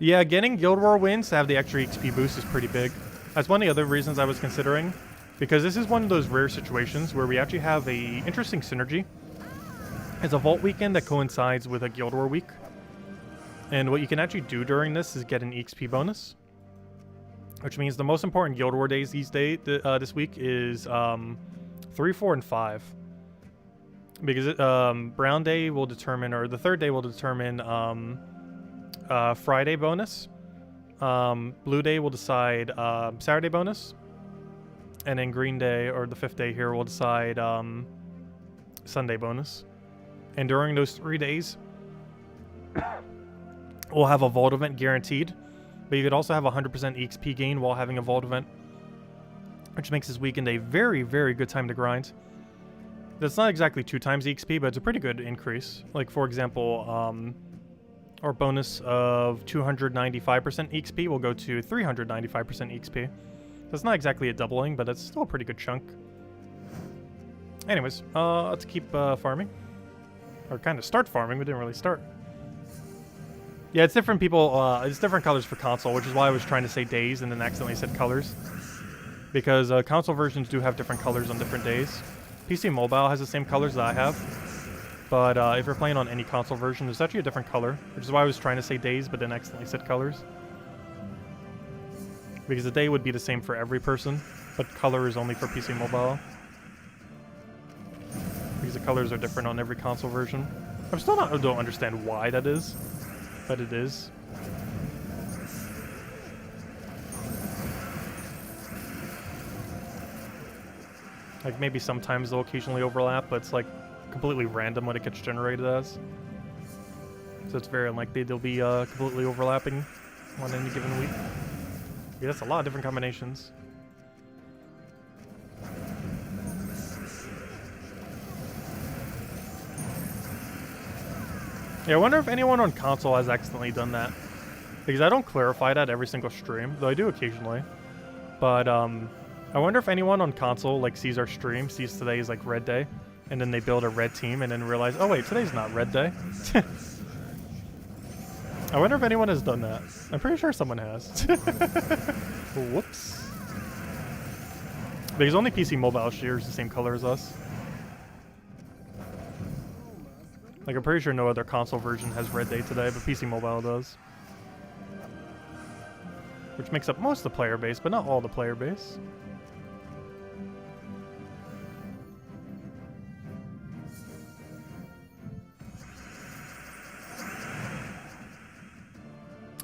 Yeah, getting Guild War wins to have the extra XP boost is pretty big. That's one of the other reasons I was considering, because this is one of those rare situations where we actually have a interesting synergy. It's a Vault weekend that coincides with a Guild War week. And what you can actually do during this is get an XP bonus. Which means the most important Guild War days this week is 3, 4, and 5. Because Brown Day will determine, or the third day will determine Friday bonus. Blue Day will decide Saturday bonus. And then Green Day, or the 5th day here, will decide Sunday bonus. And during those 3 days, we'll have a Vault event guaranteed. But you could also have 100% XP gain while having a Vault event, which makes this weekend a very, very good time to grind. That's not exactly 2 times XP, but it's a pretty good increase. Like, for example, our bonus of 295% XP will go to 395% XP. That's not exactly a doubling, but it's still a pretty good chunk. Anyways, let's keep farming. Or kind of start farming, we didn't really start. Yeah, it's different people, it's different colors for console, which is why I was trying to say days and then accidentally said colors. Because console versions do have different colors on different days. PC Mobile has the same colors that I have. But if you're playing on any console version, it's actually a different color. Which is why I was trying to say days, but then accidentally said colors. Because the day would be the same for every person, but color is only for PC Mobile. Because the colors are different on every console version. I don't understand why that is. But it is. Like, maybe sometimes they'll occasionally overlap, but it's like completely random what it gets generated as. So it's very unlikely they'll be completely overlapping on any given week. Yeah, that's a lot of different combinations. Yeah, I wonder if anyone on console has accidentally done that. Because I don't clarify that every single stream, though I do occasionally. But I wonder if anyone on console like sees our stream, sees today is like red day, and then they build a red team and then realize, oh wait, today's not red day. I wonder if anyone has done that. I'm pretty sure someone has. Whoops. Because only PC Mobile shares the same color as us. Like, I'm pretty sure no other console version has red day today, but PC Mobile does. Which makes up most of the player base, but not all the player base.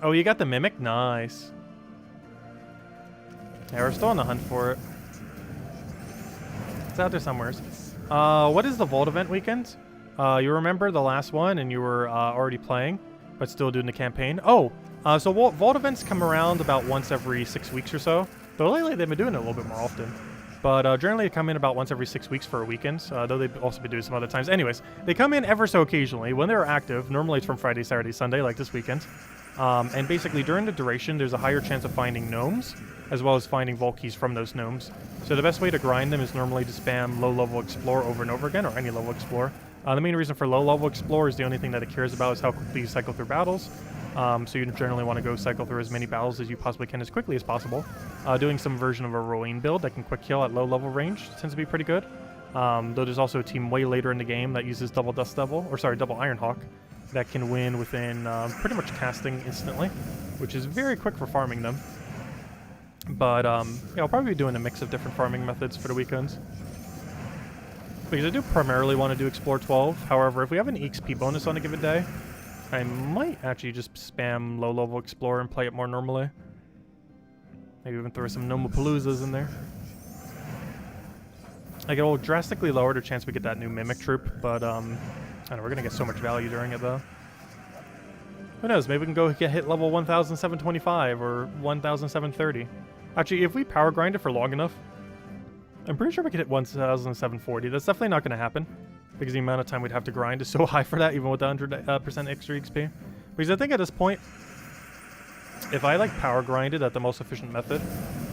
Oh, you got the Mimic? Nice. Yeah, we're still on the hunt for it. It's out there somewhere. What is the Vault event weekend? You remember the last one and you were already playing, but still doing the campaign? Oh, so Vault events come around about once every 6 weeks or so. Though lately they've been doing it a little bit more often. But generally they come in about once every 6 weeks for a weekend, though they've also been doing some other times. Anyways, they come in ever so occasionally. When they're active, normally it's from Friday, Saturday, Sunday, like this weekend. And basically during the duration, there's a higher chance of finding gnomes, as well as finding vault keys from those gnomes. So the best way to grind them is normally to spam low-level Explore over and over again, or any level Explore. The main reason for low-level Explore is the only thing that it cares about is how quickly you cycle through battles. So you generally want to go cycle through as many battles as you possibly can as quickly as possible. Doing some version of a Ruin build that can quick kill at low-level range tends to be pretty good. Though there's also a team way later in the game that uses double double Ironhawk that can win within pretty much casting instantly, which is very quick for farming them. But yeah, I'll probably be doing a mix of different farming methods for the weekends. Because I do primarily want to do Explore 12. However, if we have an XP bonus on a given day, I might actually just spam low-level Explore and play it more normally. Maybe even throw some Nomapaloozas in there. Like, it'll drastically lower the chance we get that new Mimic troop, but I don't know, we're going to get so much value during it, though. Who knows, maybe we can go hit level 1,725 or 1,730. Actually, if we power grind it for long enough, I'm pretty sure we could hit 1,740. That's definitely not going to happen, because the amount of time we'd have to grind is so high for that, even with the 100% extra XP. Because I think at this point, if I like power grinded at the most efficient method,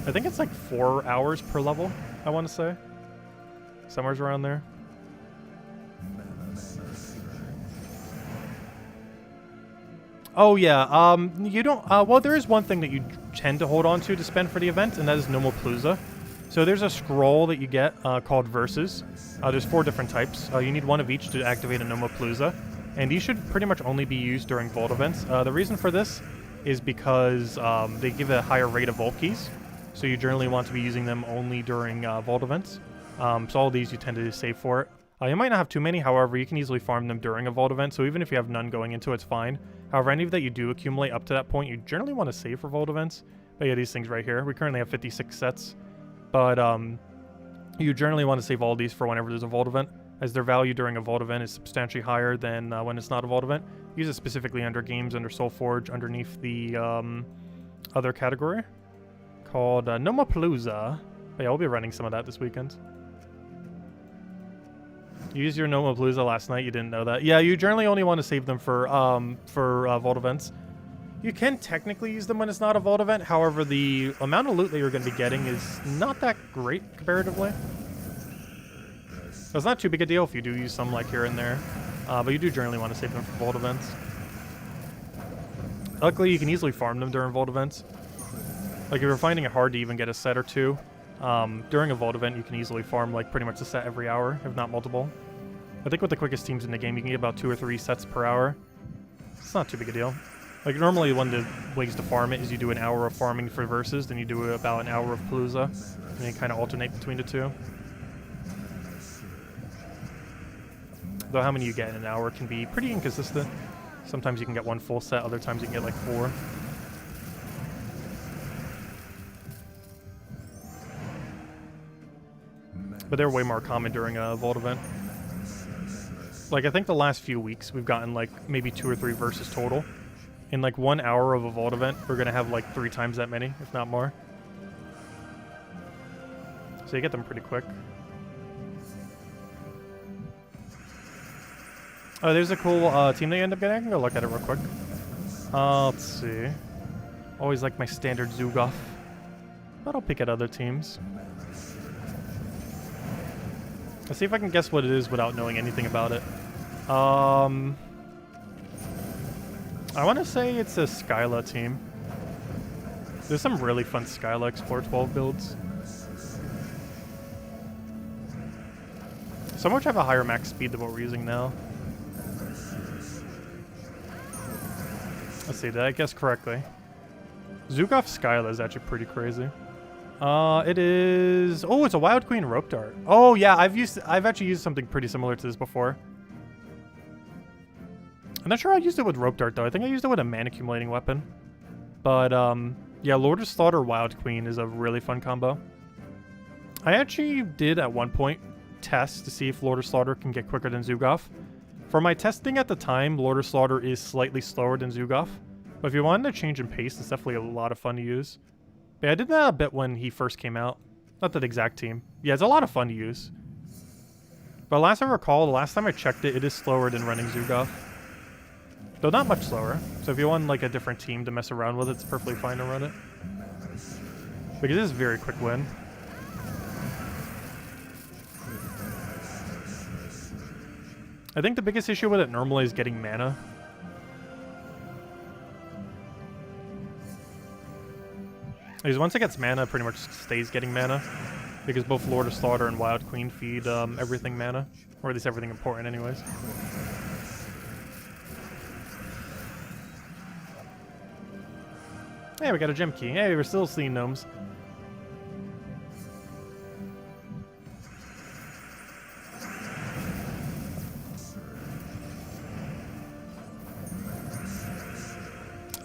I think it's like 4 hours per level, I want to say. Somewhere's around there. Oh yeah, you don't, well there is one thing that you tend to hold on to spend for the event, and that is Nomapalooza. So there's a scroll that you get called Versus. There's 4 different types. You need 1 of each to activate a Nomapalooza, and these should pretty much only be used during Vault events. The reason for this is because they give a higher rate of Vault keys, so you generally want to be using them only during Vault events. So all these you tend to save for it. You might not have too many, however, you can easily farm them during a Vault event, so even if you have none going into it, it's fine. However, any that you do accumulate up to that point, you generally want to save for Vault events. But yeah, these things right here. We currently have 56 sets, but you generally want to save all these for whenever there's a Vault event, as their value during a Vault event is substantially higher than when it's not a Vault event. Use it specifically under games, under SoulForge, underneath the other category called Nomapalooza. But yeah, we'll be running some of that this weekend. You used your Nomapalooza last night, you didn't know that. Yeah, you generally only want to save them for Vault events. You can technically use them when it's not a Vault event, however, the amount of loot that you're going to be getting is not that great comparatively. So it's not too big a deal if you do use some like here and there, but you do generally want to save them for Vault events. Luckily, you can easily farm them during Vault events. Like if you're finding it hard to even get a set or 2, during a Vault event, you can easily farm like pretty much a set every hour, if not multiple. I think with the quickest teams in the game, you can get about 2 or 3 sets per hour. It's not too big a deal. Like normally one of the ways to farm it is you do an hour of farming for Versus, then you do about an hour of Palooza, and then you kind of alternate between the 2. Though how many you get in an hour can be pretty inconsistent. Sometimes you can get 1 full set, other times you can get like 4. But they're way more common during a Vault event. Like, I think the last few weeks, we've gotten, like, maybe 2 or 3 Versus total. In, like, 1 hour of a Vault event, we're gonna have, like, 3 times that many, if not more. So you get them pretty quick. Oh, there's a cool team that you end up getting. I can go look at it real quick. Let's see. Always like my standard Zoogoff. But I'll pick at other teams. Let's see if I can guess what it is without knowing anything about it. I want to say it's a Skyla team. There's some really fun Skyla Explore 12 builds. Some which have a higher max speed than what we're using now. Let's see, did I guess correctly? Zoogoff Skyla is actually pretty crazy. It is... Oh, it's a Wild Queen Rope Dart. Oh, yeah, I've actually used something pretty similar to this before. I'm not sure I used it with Rope Dart, though. I think I used it with a mana accumulating weapon. But, yeah, Lord of Slaughter Wild Queen is a really fun combo. I actually did, at one point, test to see if Lord of Slaughter can get quicker than Zoogoff. For my testing at the time, Lord of Slaughter is slightly slower than Zoogoff. But if you wanted to change in pace, it's definitely a lot of fun to use. But yeah, I did that a bit when he first came out. Not that exact team. Yeah, it's a lot of fun to use. But last I recall, the last time I checked it, it is slower than running Zoogoff. Though not much slower. So if you want like a different team to mess around with, it's perfectly fine to run it. Because it is a very quick win. I think the biggest issue with it normally is getting mana. Because once it gets mana, it pretty much stays getting mana. Because both Lord of Slaughter and Wild Queen feed everything mana. Or at least everything important anyways. Hey, we got a gem key. Hey, we're still seeing gnomes.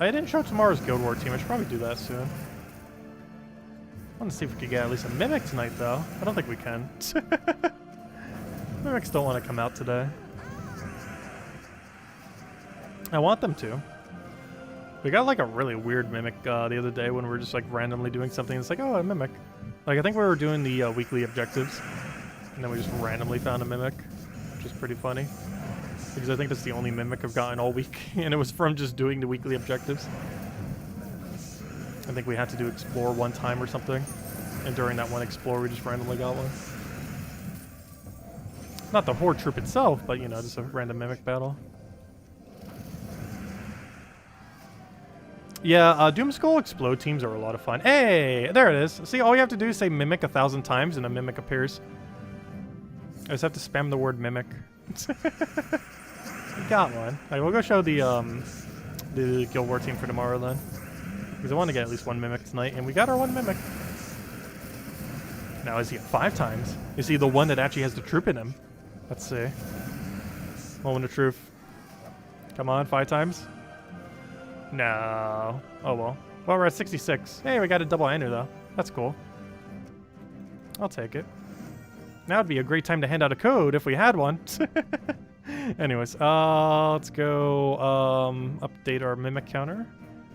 I didn't show tomorrow's Guild War team. I should probably do that soon. I want to see if we could get at least a Mimic tonight, though. I don't think we can. Mimics don't want to come out today. I want them to. We got like a really weird Mimic the other day when we were just like randomly doing something. It's like, oh, a Mimic. Like I think we were doing the weekly objectives. And then we just randomly found a Mimic. Which is pretty funny. Because I think that's the only Mimic I've gotten all week. And it was from just doing the weekly objectives. I think we had to do Explore one time or something. And during that one Explore, we just randomly got one. Not the Horde troop itself, but you know, just a random Mimic battle. Yeah, Doomskull Explode teams are a lot of fun. Hey, there it is. See, all you have to do is say Mimic 1,000 times and a Mimic appears. I just have to spam the word Mimic. We got one. Alright, we'll go show the Guild War team for tomorrow then. Because I want to get at least one Mimic tonight, and we got our one Mimic. Now, is he at 5 times? Is he the one that actually has the troop in him? Let's see. Moment of truth. Come on, 5 times? No. Oh well. Well, we're at 66. Hey, we got a double ender though. That's cool. I'll take it. Now would be a great time to hand out a code if we had one. Anyways, let's go update our Mimic counter.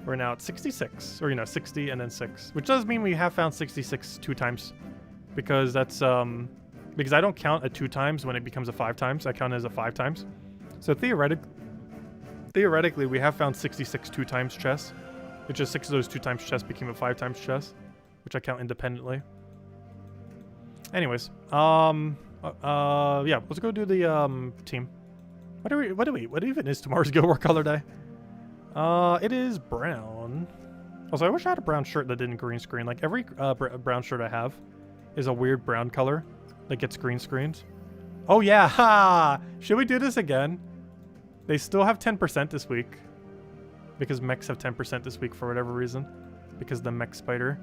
We're now at 66, or 60 and then 6, which does mean we have found 66 2 times, because that's because I don't count a 2 times when it becomes a 5 times. I count it as a 5 times. So theoretically, we have found 66 2 times chests. It's just 6 of those 2 times chests became a 5 times chest, which I count independently. Anyways, yeah, let's go do the team. What even is tomorrow's Guild War color day? It is brown. Also, I wish I had a brown shirt that didn't green screen. Like every brown shirt I have is a weird brown color that gets green screened. Oh yeah, ha! Should we do this again? They still have 10% this week. Because mechs have 10% this week for whatever reason. Because the mech spider.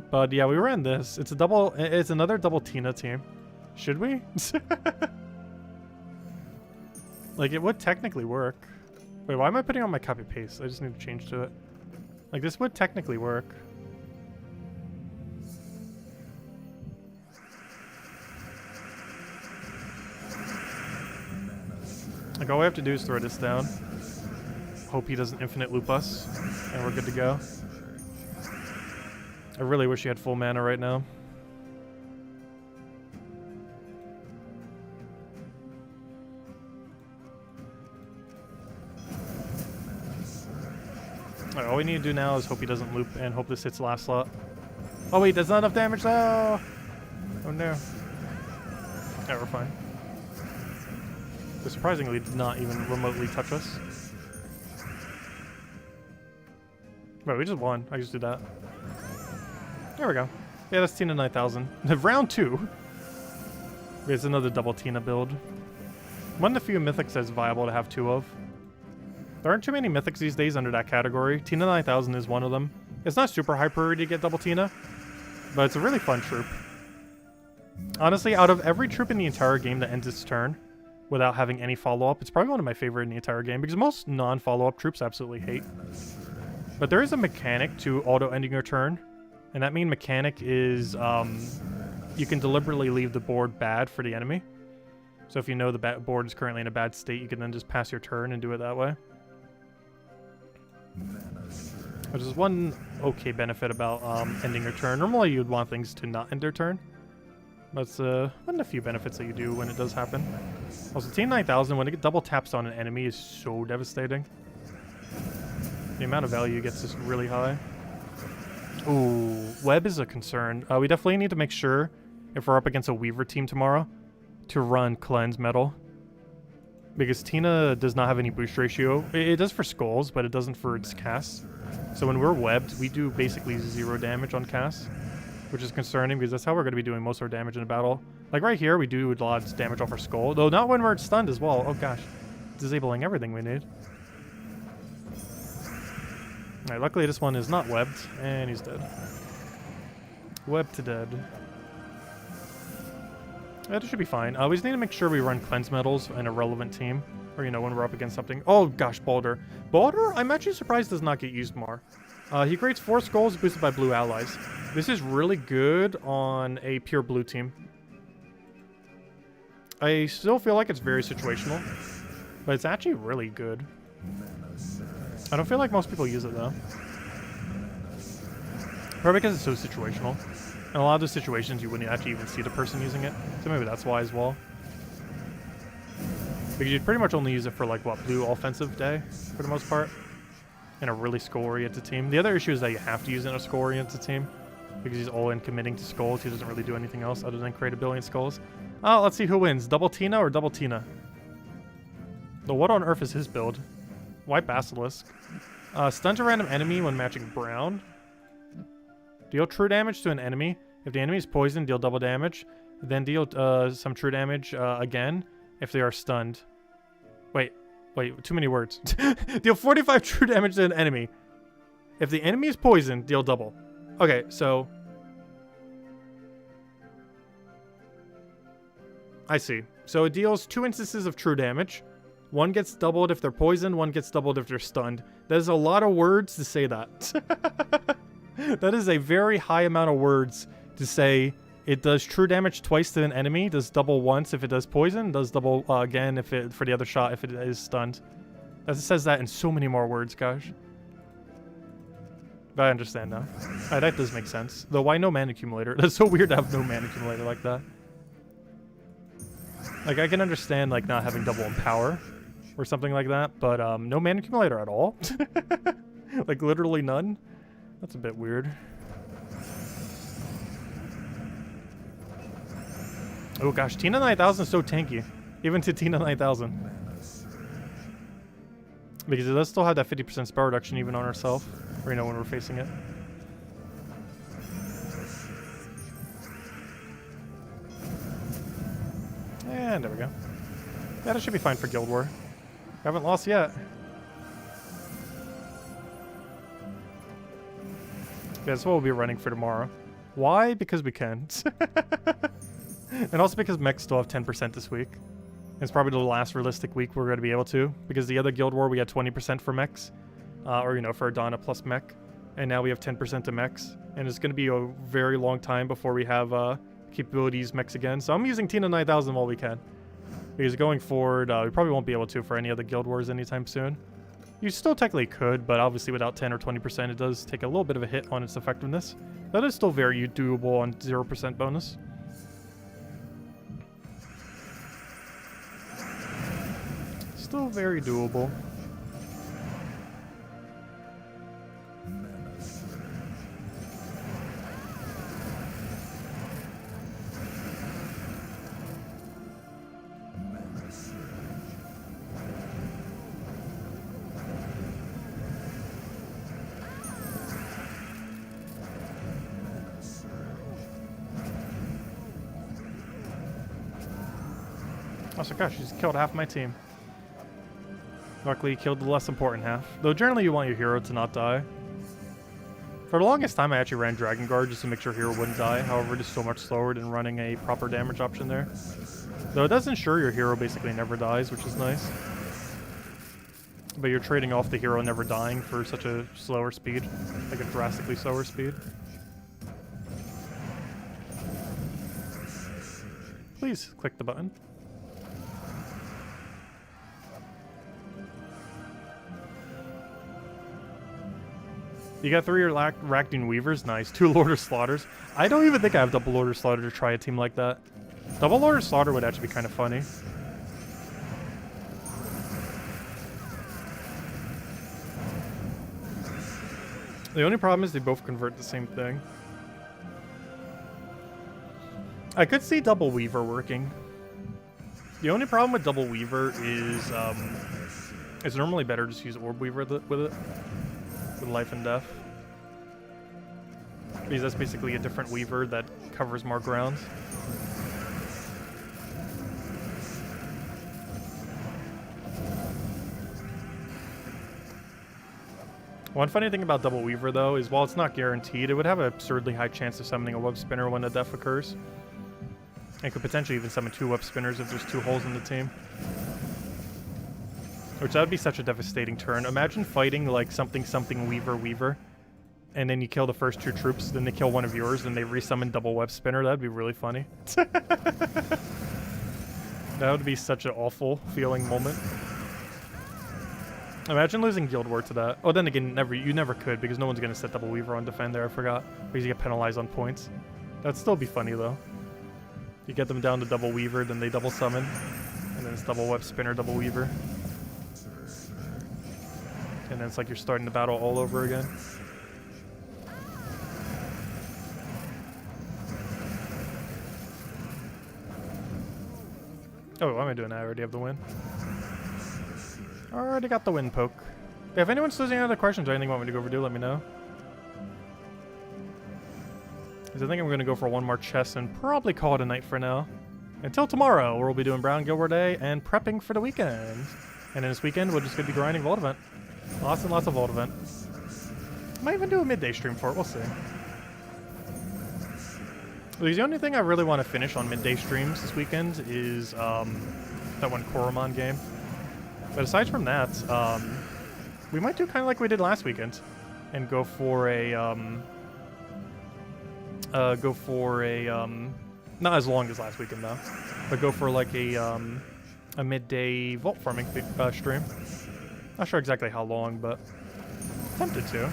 But yeah, we ran this. It's another double Tina team. Should we? Like, it would technically work. Wait, why am I putting on my copy paste? I just need to change to it. Like, this would technically work. Like, all we have to do is throw this down. Hope he doesn't infinite loop us. And we're good to go. I really wish he had full mana right now. Alright, all we need to do now is hope he doesn't loop and hope this hits last slot. Oh wait, that's not enough damage though! Oh no. Alright, we're fine. They surprisingly did not even remotely touch us. Wait, we just won. I just did that. There we go. Yeah, that's Tina 9000. Round 2. It's another double Tina build. One of the few mythics that's viable to have 2 of. There aren't too many mythics these days under that category. Tina 9000 is one of them. It's not super high priority to get double Tina, but it's a really fun troop. Honestly, out of every troop in the entire game that ends its turn without having any follow-up, it's probably one of my favorite in the entire game, because most non-follow-up troops absolutely hate. But there is a mechanic to auto-ending your turn, and that main mechanic is you can deliberately leave the board bad for the enemy. So if you know the board is currently in a bad state, you can then just pass your turn and do it that way. Which is one okay benefit about ending your turn. Normally you'd want things to not end their turn. But it's one of the few benefits that you do when it does happen. Also, Team 9000, when it double taps on an enemy, is so devastating. The amount of value it gets is really high. Ooh, web is a concern. We definitely need to make sure, if we're up against a Weaver team tomorrow, to run Cleanse Metal. Because Tina does not have any boost ratio. It does for skulls, but it doesn't for its casts. So when we're webbed, we do basically 0 damage on casts, which is concerning because that's how we're going to be doing most of our damage in a battle. Like right here, we do a lot of damage off our skull, though not when we're stunned as well. Oh gosh, disabling everything we need. Alright, luckily this one is not webbed, and he's dead. Webbed to dead. That should be fine. We just need to make sure we run Cleanse Metals in a relevant team. Or, you know, when we're up against something. Oh gosh, Balder. Balder, I'm actually surprised does not get used more. He creates 4 skulls boosted by blue allies. This is really good on a pure blue team. I still feel like it's very situational, but it's actually really good. I don't feel like most people use it though. Probably because it's so situational. In a lot of the situations, you wouldn't actually even see the person using it, so maybe that's why as well. Because you'd pretty much only use it for like, what, blue offensive day, for the most part, in a really skull-oriented team. The other issue is that you have to use it in a skull-oriented team, because he's all in committing to skulls. He doesn't really do anything else other than create a billion skulls. Oh, let's see who wins, Double Tina or Double Tina? But what on earth is his build? White Basilisk. Stun to random enemy when matching brown. Deal true damage to an enemy. If the enemy is poisoned, deal double damage. Then deal some true damage again if they are stunned. Wait, too many words. Deal 45 true damage to an enemy. If the enemy is poisoned, deal double. Okay, so... I see. So it deals 2 instances of true damage. One gets doubled if they're poisoned, one gets doubled if they're stunned. That is a lot of words to say that. That is a very high amount of words to say it does true damage twice to an enemy, does double once if it does poison, does double again if it for the other shot if it is stunned. It says that in so many more words, gosh. But I understand now. That does make sense. Though why no mana accumulator? That's so weird to have no mana accumulator like that. Like I can understand like not having double in power or something like that, but no mana accumulator at all. Like literally none. That's a bit weird. Oh gosh, Tina 9000 is so tanky. Even to Tina 9000. Because it does still have that 50% spell reduction even on herself. Or, you know, when we're facing it. And there we go. Yeah, that should be fine for Guild War. Haven't lost yet. Yeah, that's what we'll be running for tomorrow. Why? Because we can. And also because mechs still have 10% this week. It's probably the last realistic week we're going to be able to. Because the other Guild War we had 20% for mechs. Or, you know, for Adana plus mech. And now we have 10% to mechs. And it's going to be a very long time before we have capabilities mechs again. So I'm using Tina 9000 while we can. Because going forward, we probably won't be able to for any other Guild Wars anytime soon. You still technically could, but obviously without 10 or 20% it does take a little bit of a hit on its effectiveness. That is still very doable on 0% bonus. Still very doable. Oh so gosh, he's killed half my team. Luckily, he killed the less important half. Though generally you want your hero to not die. For the longest time, I actually ran Dragon Guard just to make sure hero wouldn't die. However, it is so much slower than running a proper damage option there. Though it does ensure your hero basically never dies, which is nice. But you're trading off the hero never dying for such a slower speed. Like a drastically slower speed. Please, click the button. You got 3 Rakdoon Weavers, nice. 2 Lord of Slaughters. I don't even think I have double Lord of Slaughter to try a team like that. Double Lord of Slaughter would actually be kind of funny. The only problem is they both convert the same thing. I could see double Weaver working. The only problem with double Weaver is it's normally better to just use Orb Weaver with it. With life and death. Because that's basically a different Weaver that covers more ground. One funny thing about Double Weaver though is while it's not guaranteed, it would have an absurdly high chance of summoning a web spinner when the death occurs. And could potentially even summon 2 web spinners if there's 2 holes in the team. Which that would be such a devastating turn. Imagine fighting like something Weaver, and then you kill the first 2 troops, then they kill one of yours, then they resummon double web spinner. That'd be really funny. That would be such an awful feeling moment. Imagine losing Guild War to that. Oh, then again, you never could because no one's gonna set double Weaver on Defender. I forgot because you get penalized on points. That'd still be funny though. You get them down to double Weaver, then they double summon, and then it's double web spinner, double Weaver. And then it's like you're starting the battle all over again. Oh, what am I doing? I already have the win. Already got the win poke. If anyone's still any other questions or anything you want me to go over, do let me know. Because I think I'm going to go for one more chest and probably call it a night for now. Until tomorrow, where we'll be doing Brown Guild War Day and prepping for the weekend. And then this weekend, we're just going to be grinding Vault Event. Lots and lots of Vault Event. Might even do a midday stream for it, we'll see. Because the only thing I really want to finish on midday streams this weekend is that one Koromon game. But aside from that, we might do kind of like we did last weekend. And go for a... not as long as last weekend though, but go for like a midday vault farming stream. Not sure exactly how long, but tempted to.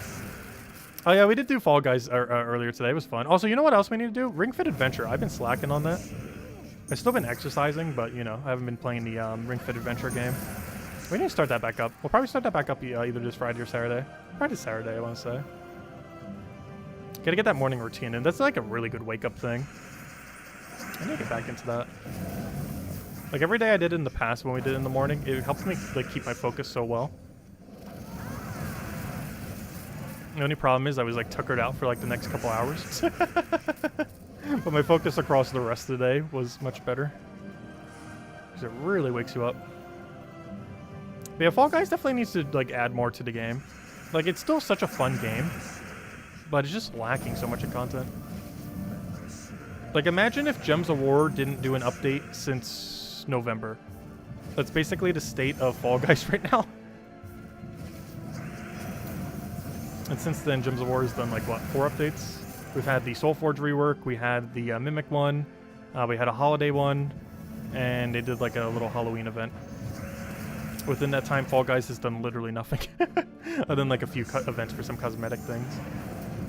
Oh yeah, we did do Fall Guys earlier today. It was fun. Also, you know what else we need to do? Ring Fit Adventure. I've been slacking on that. I've still been exercising, but you know, I haven't been playing the Ring Fit Adventure game. We need to start that back up. We'll probably start that back up either this Friday or Saturday. Probably Saturday, I want to say. Gotta get that morning routine in. That's like a really good wake-up thing. I need to get back into that. Like every day I did in the past when we did it in the morning, it helped me like keep my focus so well. The only problem is I was like tuckered out for like the next couple hours. But my focus across the rest of the day was much better. Because it really wakes you up. But yeah, Fall Guys definitely needs to like add more to the game. Like it's still such a fun game, but it's just lacking so much of content. Like imagine if Gems of War didn't do an update since November. That's basically the state of Fall Guys right now. And since then, Gems of War has done like, what, 4 updates? We've had the Soulforge rework, we had the Mimic one, we had a Holiday one, and they did like a little Halloween event. Within that time, Fall Guys has done literally nothing. Other than like a few events for some cosmetic things.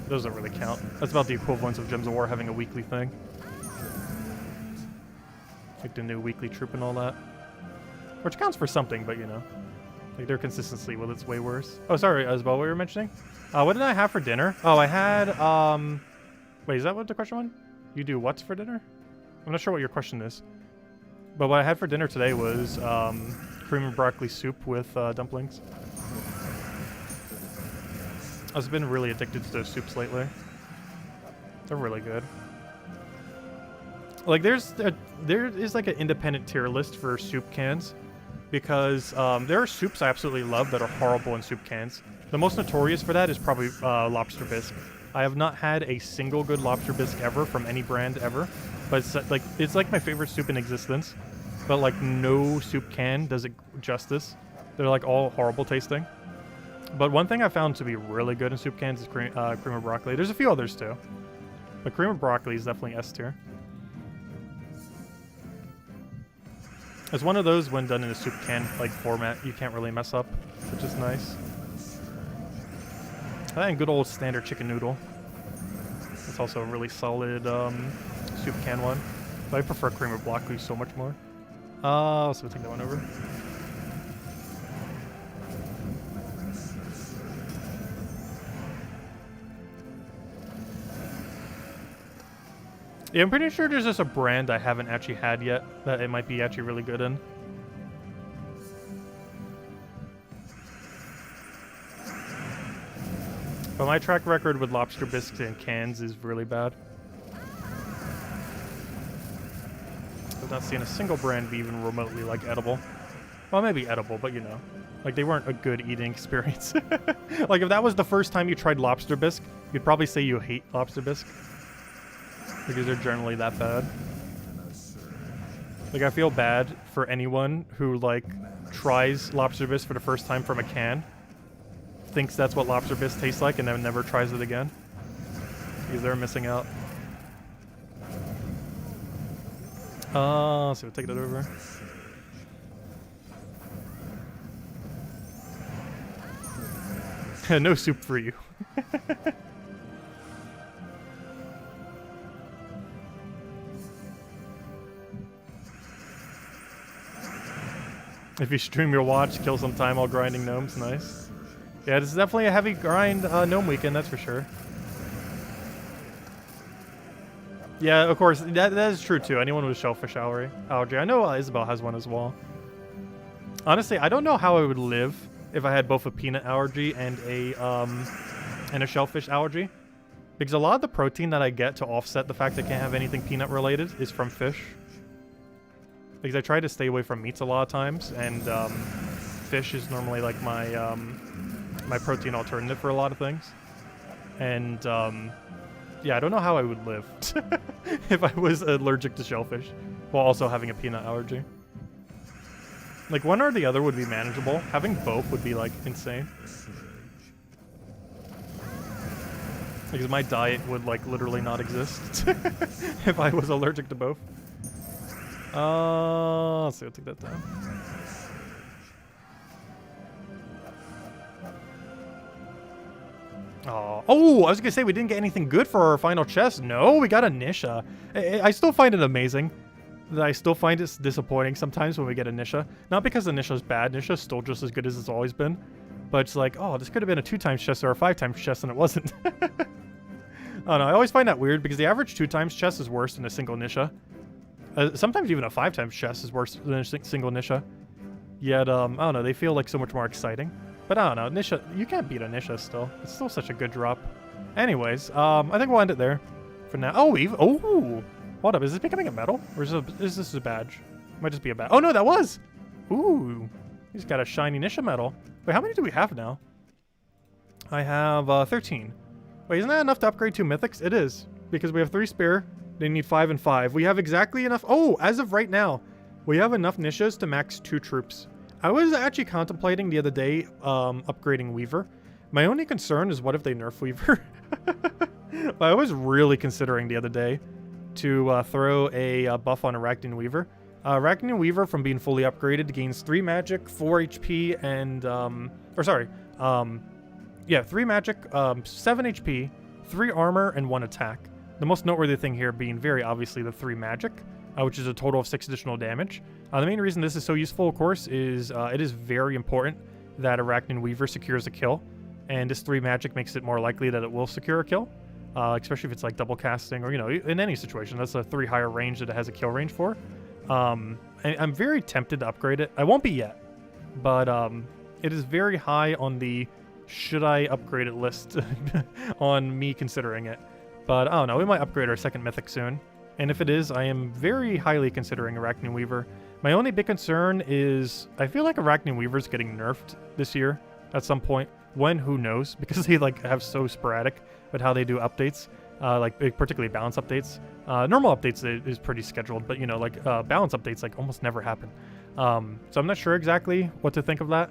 Those don't really count. That's about the equivalence of Gems of War having a weekly thing. Like the new weekly troop and all that. Which counts for something, but you know. Like their consistency, well, it's way worse. Oh, sorry, Isabel, what you were mentioning? What did I have for dinner? Oh, I had, wait, is that what the question was? You do what's for dinner? I'm not sure what your question is. But what I had for dinner today was, cream and broccoli soup with, dumplings. I've been really addicted to those soups lately. They're really good. Like, there is like an independent tier list for soup cans. Because there are soups I absolutely love that are horrible in soup cans. The most notorious for that is probably lobster bisque. I have not had a single good lobster bisque ever from any brand ever. But it's like my favorite soup in existence. But like no soup can does it justice. They're like all horrible tasting. But one thing I found to be really good in soup cans is cream of broccoli. There's a few others too. But cream of broccoli is definitely S tier. It's one of those when done in a soup can like format you can't really mess up, which is nice. And good old standard chicken noodle. It's also a really solid soup can one. But I prefer cream of broccoli so much more. So we'll take that one over. Yeah, I'm pretty sure there's just a brand I haven't actually had yet that it might be actually really good in. But my track record with lobster bisques in cans is really bad. I've not seen a single brand be even remotely like edible. Well, maybe edible, but you know. Like they weren't a good eating experience. Like if that was the first time you tried lobster bisque, you'd probably say you hate lobster bisque. Because they're generally that bad. Like, I feel bad for anyone who, like, tries lobster bisque for the first time from a can. Thinks that's what lobster bisque tastes like and then never tries it again. Because they're missing out. So we'll take that over. No soup for you. If you stream your watch, kill some time while grinding gnomes, nice. Yeah, this is definitely a heavy grind gnome weekend, that's for sure. Yeah, of course, that is true too. Anyone with shellfish allergy. I know Isabel has one as well. Honestly, I don't know how I would live if I had both a peanut allergy and a shellfish allergy. Because a lot of the protein that I get to offset the fact I can't have anything peanut related is from fish. Because I try to stay away from meats a lot of times, and fish is normally like my my protein alternative for a lot of things. And yeah, I don't know how I would live if I was allergic to shellfish while also having a peanut allergy. Like, one or the other would be manageable. Having both would be, like, insane. Because my diet would, like, literally not exist if I was allergic to both. Let's see, I'll take that down. Oh, I was gonna say we didn't get anything good for our final chest. No, we got a Nisha. I still find it amazing. I still find it disappointing sometimes when we get a Nisha. Not because the Nisha's bad. Nisha's still just as good as it's always been. But it's like, oh, this could have been a 2x chest or a 5x chest, and it wasn't. I don't know. I always find that weird because the average 2x chest is worse than a single Nisha. Sometimes even a 5x chest is worse than a single Nisha. Yet, I don't know. They feel like so much more exciting. But I don't know. Nisha, you can't beat a Nisha still. It's still such a good drop. Anyways, I think we'll end it there for now. Oh, oh! Hold up, is this becoming a medal? Or is this a badge? Might just be a badge. Oh no, that was! Ooh, he's got a shiny Nisha medal. Wait, how many do we have now? I have 13. Wait, isn't that enough to upgrade 2 mythics? It is, because we have 3 spare. They need 5 and 5. We have exactly enough. Oh, as of right now, we have enough Nishas to max 2 troops. I was actually contemplating the other day upgrading Weaver. My only concern is what if they nerf Weaver? But I was really considering the other day to throw a buff on Arachnian Weaver. Arachnian Weaver, from being fully upgraded, gains 3 magic, 4 HP, and... yeah, 3 magic, 7 HP, 3 armor, and 1 attack. The most noteworthy thing here being very obviously the 3 magic, which is a total of 6 additional damage. The main reason this is so useful, of course, is it is very important that Arachnian Weaver secures a kill, and this 3 magic makes it more likely that it will secure a kill. Especially if it's like double casting or, you know, in any situation. That's a 3 higher range that it has a kill range for. And I'm very tempted to upgrade it. I won't be yet, but it is very high on the should I upgrade it list on me considering it. But I don't know, we might upgrade our 2nd mythic soon. And if it is, I am very highly considering Arachnian Weaver. My only big concern is I feel like Arachnian Weaver's getting nerfed this year at some point. When, who knows? Because they like have so sporadic with how they do updates, like particularly balance updates. Normal updates is pretty scheduled, but you know, like balance updates like almost never happen. So I'm not sure exactly what to think of that,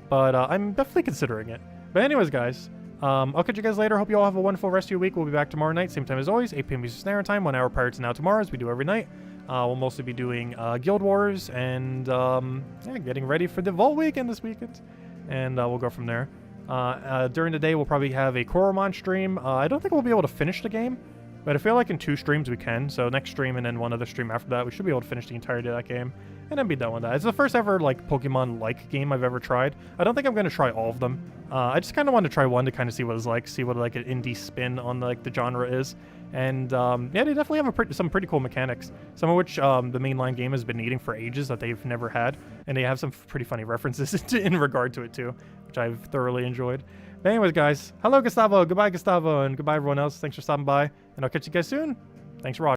but I'm definitely considering it. But anyways, guys, I'll catch you guys later. Hope you all have a wonderful rest of your week. We'll be back tomorrow night, same time as always, 8 p.m. Eastern Standard Time, 1 hour prior to now tomorrow, as we do every night. We'll mostly be doing Guild Wars and yeah, getting ready for the Vault weekend this weekend, and we'll go from there. During the day, we'll probably have a Koromon stream. I don't think we'll be able to finish the game, but I feel like in 2 streams we can. So next stream and then one other stream after that, we should be able to finish the entirety of that game and then be done with that. It's the first ever like Pokemon-like game I've ever tried. I don't think I'm going to try all of them. I just kind of wanted to try one to kind of see what it's like, see what like an indie spin on like the genre is. And yeah, they definitely have some pretty cool mechanics, some of which the mainline game has been needing for ages that they've never had, and they have some pretty funny references in regard to it too, which I've thoroughly enjoyed. But anyways, guys, hello Gustavo, goodbye Gustavo, and goodbye everyone else. Thanks for stopping by, and I'll catch you guys soon. Thanks for watching.